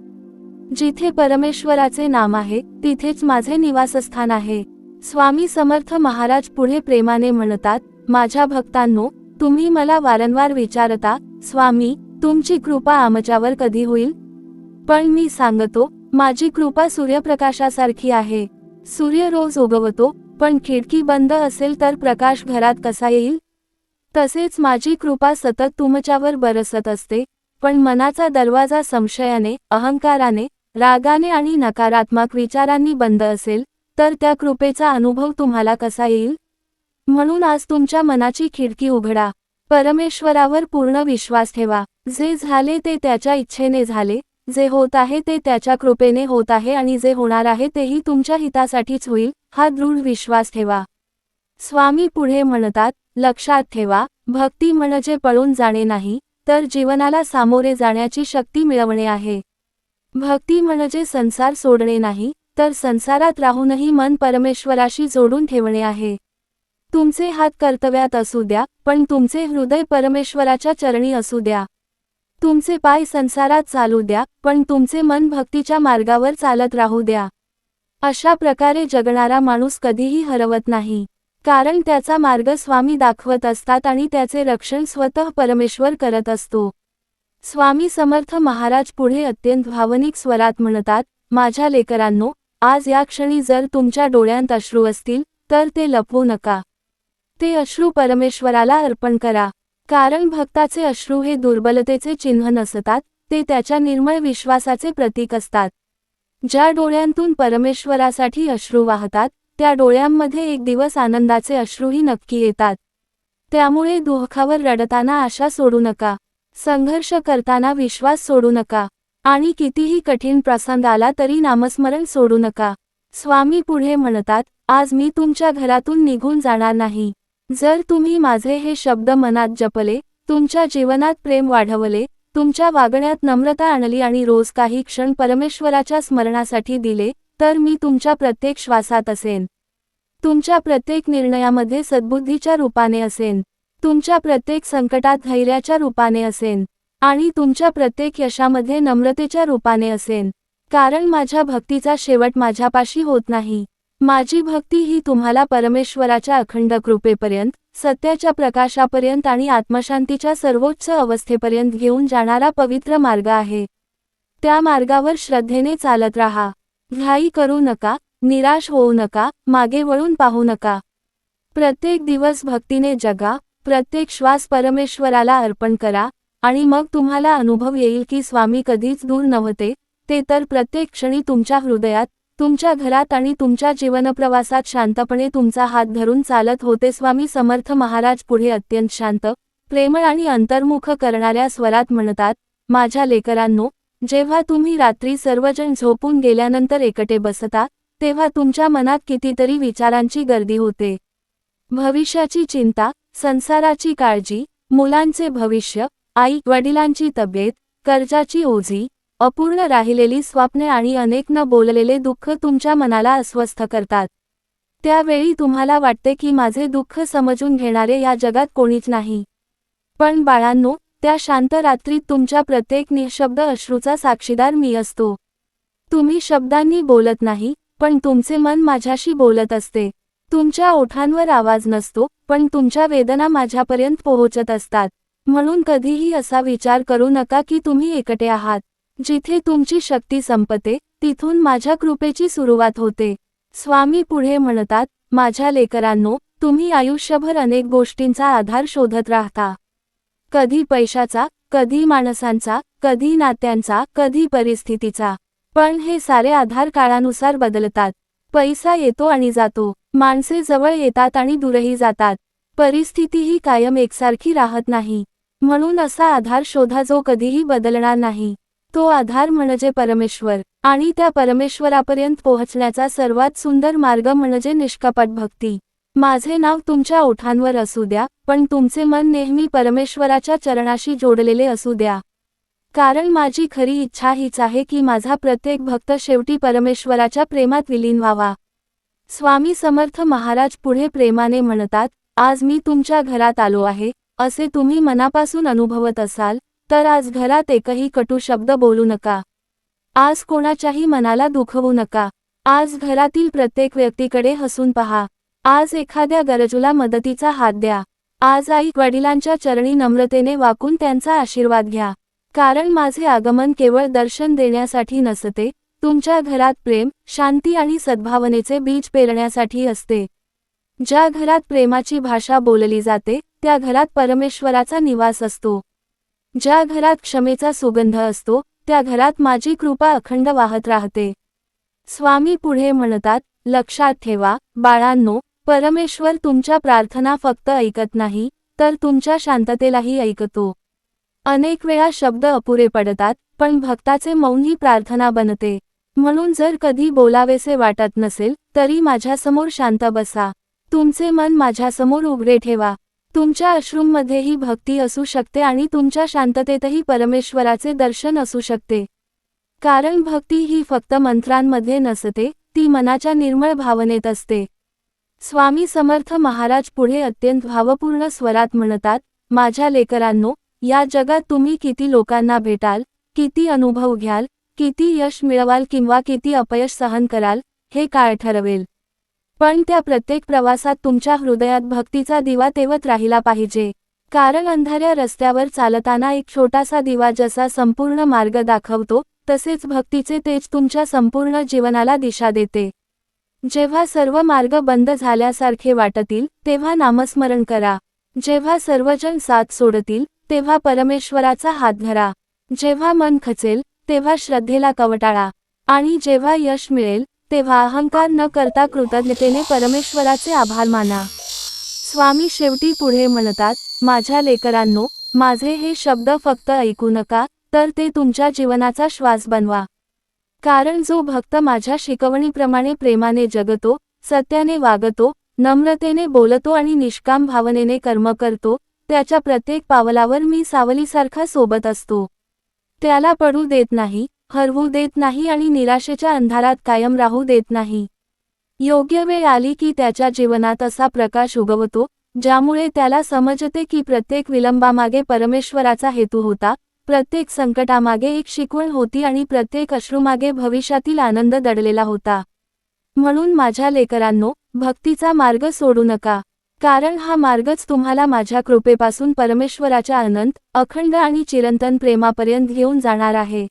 जिथे परमेश्वराचे नाम आहे तिथेच माझे निवासस्थान आहे. स्वामी समर्थ महाराज पुढे प्रेमाने म्हणतात, माझ्या भक्तांनो, तुम्ही मला वारंवार विचारता, स्वामी, तुमची कृपा आमच्यावर कधी होईल? पण मी सांगतो, माझी कृपा सूर्यप्रकाशासारखी आहे. सूर्य रोज उगवतो, पण खिडकी बंद असेल तर प्रकाश घरात कसा येईल? तसेच माझी कृपा सतत तुमच्यावर बरसत असते, पण मनाचा दरवाजा संशयाने, अहंकाराने, रागाने आणि नकारात्मक विचारांनी बंद असेल तर त्या कृपेचा अनुभव तुम्हाला कसा येईल? म्हणून आज तुमच्या मनाची खिडकी उघडा. परमेश्वरावर पूर्ण विश्वास ठेवा. जे झाले ते त्याच्या इच्छेने झाले, जे होत आहे ते त्याच्या कृपेने होत आहे आणि जे होणार आहे तेही तुमच्या हितासाठीच होईल, हा दृढ विश्वास ठेवा. स्वामी पुढे म्हणतात, लक्षात ठेवा, भक्ती म्हणजे पळून जाणे नाही, तर जीवनाला सामोरे जाण्याची शक्ती मिळवणे आहे. भक्ती म्हणजे संसार सोडणे नाही, तर संसारात राहूनही मन परमेश्वराशी जोडून ठेवणे आहे. तुमचे हात कर्तव्यात असू द्या, पण तुमचे हृदय परमेश्वराच्या चरणी असू द्या. तुमचे पाय संसारात चालू द्या, पण तुमचे मन भक्तीच्या मार्गावर चालत राहू द्या. अशा प्रकारे जगणारा माणूस कधीही हरवत नाही, कारण त्याचा मार्ग स्वामी दाखवत असतात आणि त्याचे रक्षण स्वतः परमेश्वर करत असतो. स्वामी समर्थ महाराज पुढे अत्यंत भावनिक स्वरात म्हणतात, माझ्या लेकरांनो, आज या क्षणी जर तुमच्या डोळ्यांत अश्रू असतील तर ते लपवू नका. ते अश्रू परमेश्वराला अर्पण करा. कारण भक्ताचे अश्रू हे दुर्बलतेचे चिन्ह नसतात, ते त्याच्या निर्मळ विश्वासाचे प्रतीक असतात. ज्या डोळ्यांतून परमेश्वरासाठी अश्रू वाहतात त्या डोळ्यांमध्ये एक दिवस आनंदाचे अश्रूही नक्की येतात. त्यामुळे दुःखावर रडताना आशा सोडू नका, संघर्ष करताना विश्वास सोडू नका, आणि कितीही कठीण प्रसंग आला तरी नामस्मरण सोडू नका. स्वामी पुढे म्हणतात, आज मी तुमच्या घरातून निघून जाणार नाही. जर तुम्ही माझे हे शब्द मनात जपले, तुमच्या जीवनात प्रेम वाढवले, तुमच्या वागण्यात नम्रता आणली आणि रोज काही क्षण परमेश्वराच्या स्मरणासाठी दिले, तर मी तुमच्या प्रत्येक श्वासात असेन. तुमच्या प्रत्येक निर्णयामध्ये सद्बुद्धीच्या रूपाने असेन. तुमच्या प्रत्येक संकटात धैर्याच्या रूपाने असेन. आणि तुमच्या प्रत्येक यशामध्ये नम्रतेच्या रूपाने असेन. कारण माझ्या भक्तीचा शेवट माझ्यापाशी होत नाही. माझी भक्ती ही तुम्हाला परमेश्वराच्या अखंड कृपेपर्यंत, सत्याच्या प्रकाशापर्यंत आणि आत्मशांतीच्या सर्वोच्च अवस्थेपर्यंत घेऊन जाणारा पवित्र मार्ग आहे. त्या मार्गावर श्रद्धेने चालत राहा. घाई करू नका, निराश होऊ नका, मागे वळून पाहू नका. प्रत्येक दिवस भक्तीने जगा, प्रत्येक श्वास परमेश्वराला अर्पण करा, आणि मग तुम्हाला अनुभव येईल की स्वामी कधीच दूर नव्हते, ते तर प्रत्येक क्षणी तुमच्या हृदयात, तुमच्या घरात आणि तुमच्या जीवनप्रवासात शांतपणे तुमचा हात धरून चालत होते. स्वामी समर्थ महाराज पुढे अत्यंत शांत, प्रेमळ आणि अंतर्मुख करणाऱ्या स्वरात म्हणतात, माझ्या लेकरांनो, जेव्हा तुम्ही रात्री सर्वजण झोपून गेल्यानंतर एकटे बसता, तेव्हा तुमच्या मनात कितीतरी विचारांची गर्दी होते. भविष्याची चिंता, संसाराची काळजी, मुलांचे भविष्य, आई वडिलांची तब्येत, कर्जाची ओझी, अपूर्ण राहिलेली स्वप्ने आणि अनेक न बोललेले दुःख तुमच्या मनाला अस्वस्थ करतात. त्यावेळी तुम्हाला वाटते की माझे दुःख समजून घेणारे या जगात कोणीच नाही. पण बाळांनो, त्या शांत रात्रीत तुमच्या प्रत्येक निःशब्द अश्रूचा साक्षीदार मी असतो. तुम्ही शब्दांनी बोलत नाही, पण तुमचे मन माझ्याशी बोलत असते. तुमच्या ओठांवर आवाज नसतो, पण तुमच्या वेदना माझ्यापर्यंत पोहोचत असतात. म्हणून कधीही असा विचार करू नका की तुम्ही एकटे आहात. जिथे तुमची शक्ती संपते, तिथून माझ्या कृपेची सुरुवात होते. स्वामी पुढे म्हणतात, माझ्या लेकरांनो, तुम्ही आयुष्यभर अनेक गोष्टींचा आधार शोधत राहता. कधी पैशाचा, कधी माणसांचा, कधी नात्यांचा, कधी परिस्थितीचा. पण हे सारे आधार काळानुसार बदलतात. पैसा येतो आणि जातो, माणसे जवळ येतात आणि दूरही जातात. परिस्थितीही कायम एकसारखी राहत नाही. म्हणून असा आधार शोधा जो कधीही बदलणार नाही. तो आधार म्हणजे परमेश्वर, आणि त्या परमेश्वरापर्यंत पोहोचण्याचा सर्वात सुंदर मार्ग म्हणजे निष्कपट भक्ती. माझे नाव तुमच्या ओठांवर असू द्या, पण तुमचे मन नेहमी परमेश्वराच्या चरणाशी जोडलेले असू द्या. कारण माझी खरी इच्छा हीच आहे की माझा प्रत्येक भक्त शेवटी परमेश्वराच्या प्रेमात विलीन व्हावा. स्वामी समर्थ महाराज पुढे प्रेमाने म्हणतात, आज मी तुमच्या घरात आलो आहे, असे तुम्ही मनापासून अनुभवत असाल, तर आज घरात एकही कटू शब्द बोलू नका. आज कोणाच्याही मनाला दुखवू नका. आज घरातील प्रत्येक व्यक्तीकडे हसून पहा. आज एखाद्या गरजूला मदतीचा हात द्या. आज आई वडिलांच्या चरणी नम्रतेने वाकून त्यांचा आशीर्वाद घ्या. कारण माझे आगमन केवळ दर्शन देण्यासाठी नसते, तुमच्या घरात प्रेम, शांती आणि सद्भावनेचे बीज पेरण्यासाठी असते. ज्या घरात प्रेमाची भाषा बोलली जाते, त्या घरात परमेश्वराचा निवास असतो. ज्या घरात क्षमेचा सुगंध असतो, त्या घरात माझी कृपा अखंड वाहत राहते. स्वामी पुढे म्हणतात, लक्षात ठेवा, बाळांनो, परमेश्वर तुमच्या प्रार्थना फक्त ऐकत नाही, तर तुमच्या शांततेलाही ऐकतो. अनेक वेळा शब्द अपुरे पडतात, पण भक्ताचे मौन ही प्रार्थना बनते. म्हणून जर कधी बोलावेसे वाटत नसेल, तरी माझ्यासमोर शांत बसा. तुमचे मन माझ्यासमोर उघडे ठेवा. तुमच्या अश्रूंमध्येही भक्ती असू शकते आणि तुमच्या शांततेतही परमेश्वराचे दर्शन असू शकते. कारण भक्ती ही फक्त मंत्रांमध्ये नसते, ती मनाच्या निर्मळ भावनेत असते. स्वामी समर्थ महाराज पुढे अत्यंत भावपूर्ण स्वरात म्हणतात, माझ्या लेकरांनो, या जगात तुम्ही किती लोकांना भेटाल, किती अनुभव घ्याल, किती यश मिळवाल किंवा किती अपयश सहन कराल, हे काळ ठरवेल. पण त्या प्रत्येक प्रवासात तुमच्या हृदयात भक्तीचा दिवा तेवत राहिला पाहिजे. कारण अंधाऱ्या रस्त्यावर चालताना एक छोटासा दिवा जसा संपूर्ण मार्ग दाखवतो, तसेच भक्तीचे तेज तुमच्या संपूर्ण जीवनाला दिशा देते. जेव्हा सर्व मार्ग बंद झाल्यासारखे वाटतील, तेव्हा नामस्मरण करा. जेव्हा सर्वजण साथ सोडतील, तेव्हा परमेश्वराचा हात धरा. जेव्हा मन खचेल, तेव्हा श्रद्धेला कवटाळा. आणि जेव्हा यश मिळेल, तेव्हा अहंकार न करता कृतज्ञतेने परमेश्वराचे आभार माना. स्वामी शेवटी पुढे म्हणतात, माझ्या लेकरांनो, माझे हे शब्द फक्त ऐकू नका, तर ते तुमच्या जीवनाचा श्वास बनवा. कारण जो भक्त माझ्या शिकवणीप्रमाणे प्रेमाने जगतो, सत्याने वागतो, नम्रतेने बोलतो आणि निष्काम भावनेने कर्म करतो, त्याच्या प्रत्येक पावलावर मी सावलीसारखा सोबत असतो. त्याला पडू देत नाही, हरवू देत नाही आणि निराशेच्या अंधारात कायम राहू देत नाही. योग्य वेळ आली की त्याच्या जीवनात असा प्रकाश उगवतो, ज्यामुळे त्याला समजते की प्रत्येक विलंबामागे परमेश्वराचा हेतू होता, प्रत्येक संकटामागे एक शिकवण होती आणि प्रत्येक अश्रूमागे भविष्यातील आनंद दडलेला होता. म्हणून माझ्या लेकरांनो, भक्तीचा मार्ग सोडू नका. कारण हा मार्गच तुम्हाला माझ्या कृपेपासून परमेश्वराच्या अनंत, अखंड आणि चिरंतन प्रेमापर्यंत घेऊन जाणार आहे.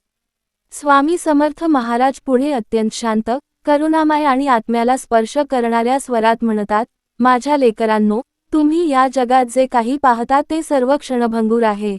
स्वामी समर्थ महाराज पुढे अत्यंत शांत, करुणामय आणि आत्म्याला स्पर्श करणाऱ्या स्वरात म्हणतात, माझ्या लेकरांनो, तुम्ही या जगात जे काही पाहता ते सर्व क्षणभंगूर आहे.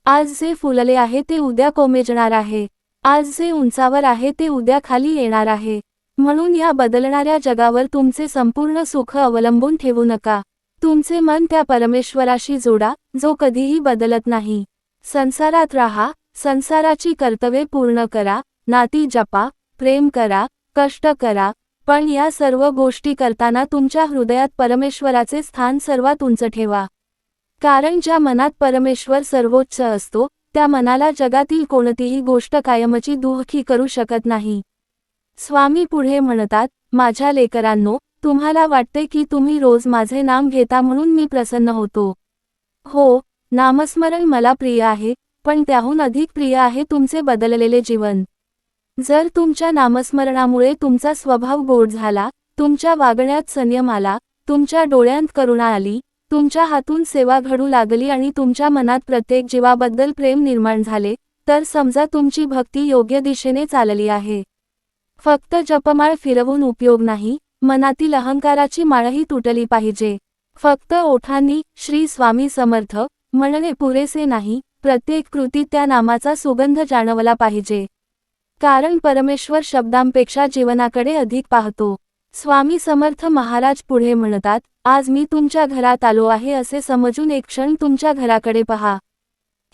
आज जे फुलले आहे ते उद्या कोमेजणार आहे. आज जे उंचावर आहे ते उद्या खाली येणार आहे. म्हणून या बदलणाऱ्या जगावर तुमचे संपूर्ण सुख अवलंबून ठेवू नका. तुमचे मन त्या परमेश्वराशी जोडा, जो कधीही बदलत नाही. संसारात राहा, संसाराची कर्तव्ये पूर्ण करा, नाती जपा, प्रेम करा, कष्ट करा, पण या सर्व गोष्टी करताना तुमच्या हृदयात परमेश्वराचे स्थान सर्वात उंच ठेवा. कारण ज्या मनात परमेश्वर सर्वोच्च असतो, त्या मनाला जगातील कोणतीही गोष्ट कायमची दुःखी करू शकत नाही. स्वामी पुढे म्हणतात, माझ्या लेकरांनो, तुम्हाला वाटते की तुम्ही रोज माझे नाम घेता म्हणून मी प्रसन्न होतो. हो, नामस्मरण मला प्रिय आहे, पण त्याहून अधिक प्रिय आहे तुमचे बदललेले जीवन. जर तुमच्या नामस्मरणामुळे तुमचा स्वभाव गोड झाला, तुमच्या वागण्यात संयम आला, तुमच्या डोळ्यांत करुणा आली, तुमच्या हातून सेवा घडू लागली आणि तुमच्या मनात प्रत्येक जीवाबद्दल प्रेम निर्माण झाले, तर समजा तुमची भक्ती योग्य दिशेने चालली आहे. फक्त जपमाळ फिरवून उपयोग नाही, मनातील अहंकाराची माळही तुटली पाहिजे. फक्त ओठांनी श्री स्वामी समर्थ म्हणणे पुरेसे नाही, प्रत्येक कृतीत त्या नामाचा सुगंध जाणवला पाहिजे. कारण परमेश्वर शब्दांपेक्षा जीवनाकडे अधिक पाहतो. स्वामी समर्थ महाराज पुढे म्हणतात, आज मी तुमच्या घरात आलो आहे असे समजून एक क्षण तुमच्या घराकडे पहा.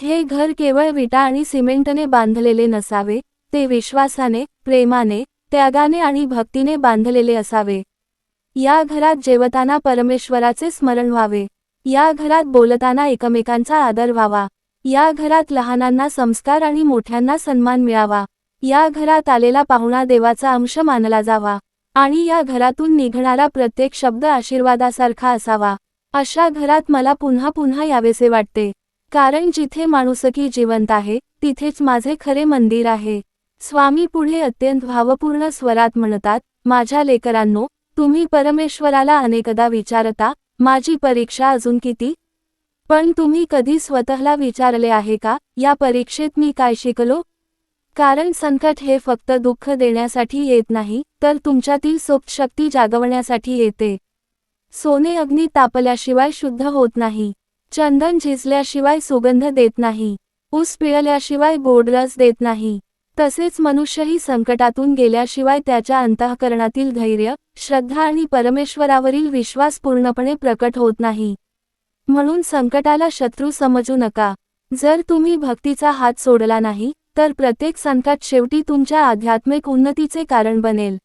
हे घर केवळ विटा आणि सिमेंटने बांधलेले नसावे, ते विश्वासाने, प्रेमाने, त्यागाने आणि भक्तीने बांधलेले असावे. या घरात जेवताना परमेश्वराचे स्मरण व्हावे. या घरात बोलताना एकमेकांचा आदर व्हावा. या घरात लहानांना संस्कार आणि मोठ्यांना सन्मान मिळावा. या घरात आलेला पाहुणा देवाचा अंश मानला जावा आणि या घरातून निघणारा प्रत्येक शब्द आशीर्वादासारखा असावा. अशा घरात मला पुन्हा पुन्हा यावेसे वाटते. कारण जिथे माणुसकी जिवंत आहे, तिथेच माझे खरे मंदिर आहे. स्वामी पुढे अत्यंत भावपूर्ण स्वरात म्हणतात, माझ्या लेकरांनो, तुम्ही परमेश्वराला अनेकदा विचारता, माझी परीक्षा अजून किती? पण तुम्ही कधी स्वतःला विचारले आहे का, या परीक्षेत मी काय शिकलो? कारण संकट हे फक्त दुःख देण्यासाठी येत नाही, तर तुमच्यातील सुप्त शक्ती जागवण्यासाठी येते. सोने अग्नी तापल्याशिवाय शुद्ध होत नाही. चंदन झिजल्याशिवाय सुगंध देत नाही. ऊस पिळल्याशिवाय गोड रस देत नाही. तसेच मनुष्यही संकटातून गेल्याशिवाय त्याच्या अंतःकरणातील धैर्य, श्रद्धा आणि परमेश्वरावरील विश्वास पूर्णपणे प्रकट होत नाही. म्हणून संकटाला शत्रू समजू नका. जर तुम्ही भक्तीचा हात सोडला नाही, तर प्रत्येक संकट शेवटी तुमच्या आध्यात्मिक उन्नतीचे कारण बनेल.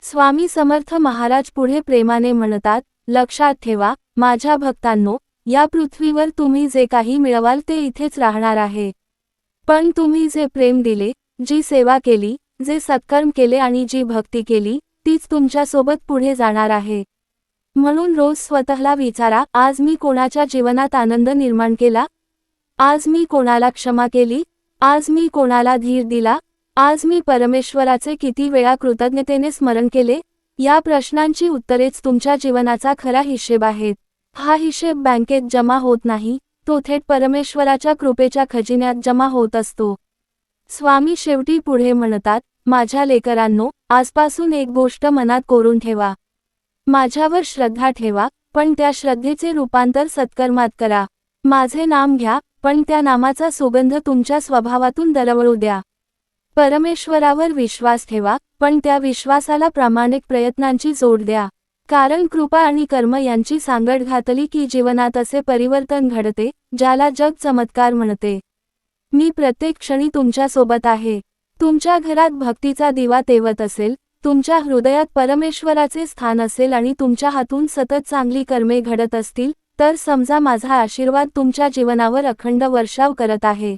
स्वामी समर्थ महाराज पुढे प्रेमाने म्हणतात, लक्षात ठेवा, माझ्या भक्तांनो, या पृथ्वीवर तुम्ही जे काही मिळवाल ते इथेच राहणार आहे. पण तुम्ही जे प्रेम दिले, जी सेवा केली, जे सत्कर्म केले आणि जी भक्ती केली, तीच तुमच्यासोबत पुढे जाणार आहे. म्हणून रोज स्वतःला विचारा, आज मी कोणाच्या जीवनात आनंद निर्माण केला? आज मी कोणाला क्षमा केली? आज मी कोणाला धीर दिला? आज मी परमेश्वराचे किती वेळा कृतज्ञतेने स्मरण केले? या प्रश्नांची उत्तरेच तुमच्या जीवनाचा खरा हिशेब आहेत. हा हिशेब बँकेत जमा होत नाही, तो थेट परमेश्वराच्या कृपेच्या खजिन्यात जमा होत असतो. स्वामी शेवटी पुढे म्हणतात, माझ्या लेकरांनो, आजपासून एक गोष्ट मनात कोरून ठेवा. माझ्यावर श्रद्धा ठेवा, पण त्या श्रद्धेचे रूपांतर सत्कर्मात करा. माझे नाम घ्या, पण त्या नामाचा सुगंध तुमच्या स्वभावातून दरवळू द्या. परमेश्वरावर विश्वास ठेवा, पण त्या विश्वासाला प्रामाणिक प्रयत्नांची जोड द्या. कारण कृपा आणि कर्म यांची सांगड घातली की जीवनात असे परिवर्तन घडते, ज्याला जग चमत्कार म्हणते. मी प्रत्येक क्षणी तुमच्या सोबत आहे. तुमच्या घरात भक्तीचा दिवा तेवत असेल, तुमच्या हृदयात परमेश्वराचे स्थान असेल आणि तुमच्या हातून सतत चांगली कर्मे घडत असतील, तर समजा माझा आशीर्वाद तुमच्या जीवनावर अखंड वर्षाव करत आहे.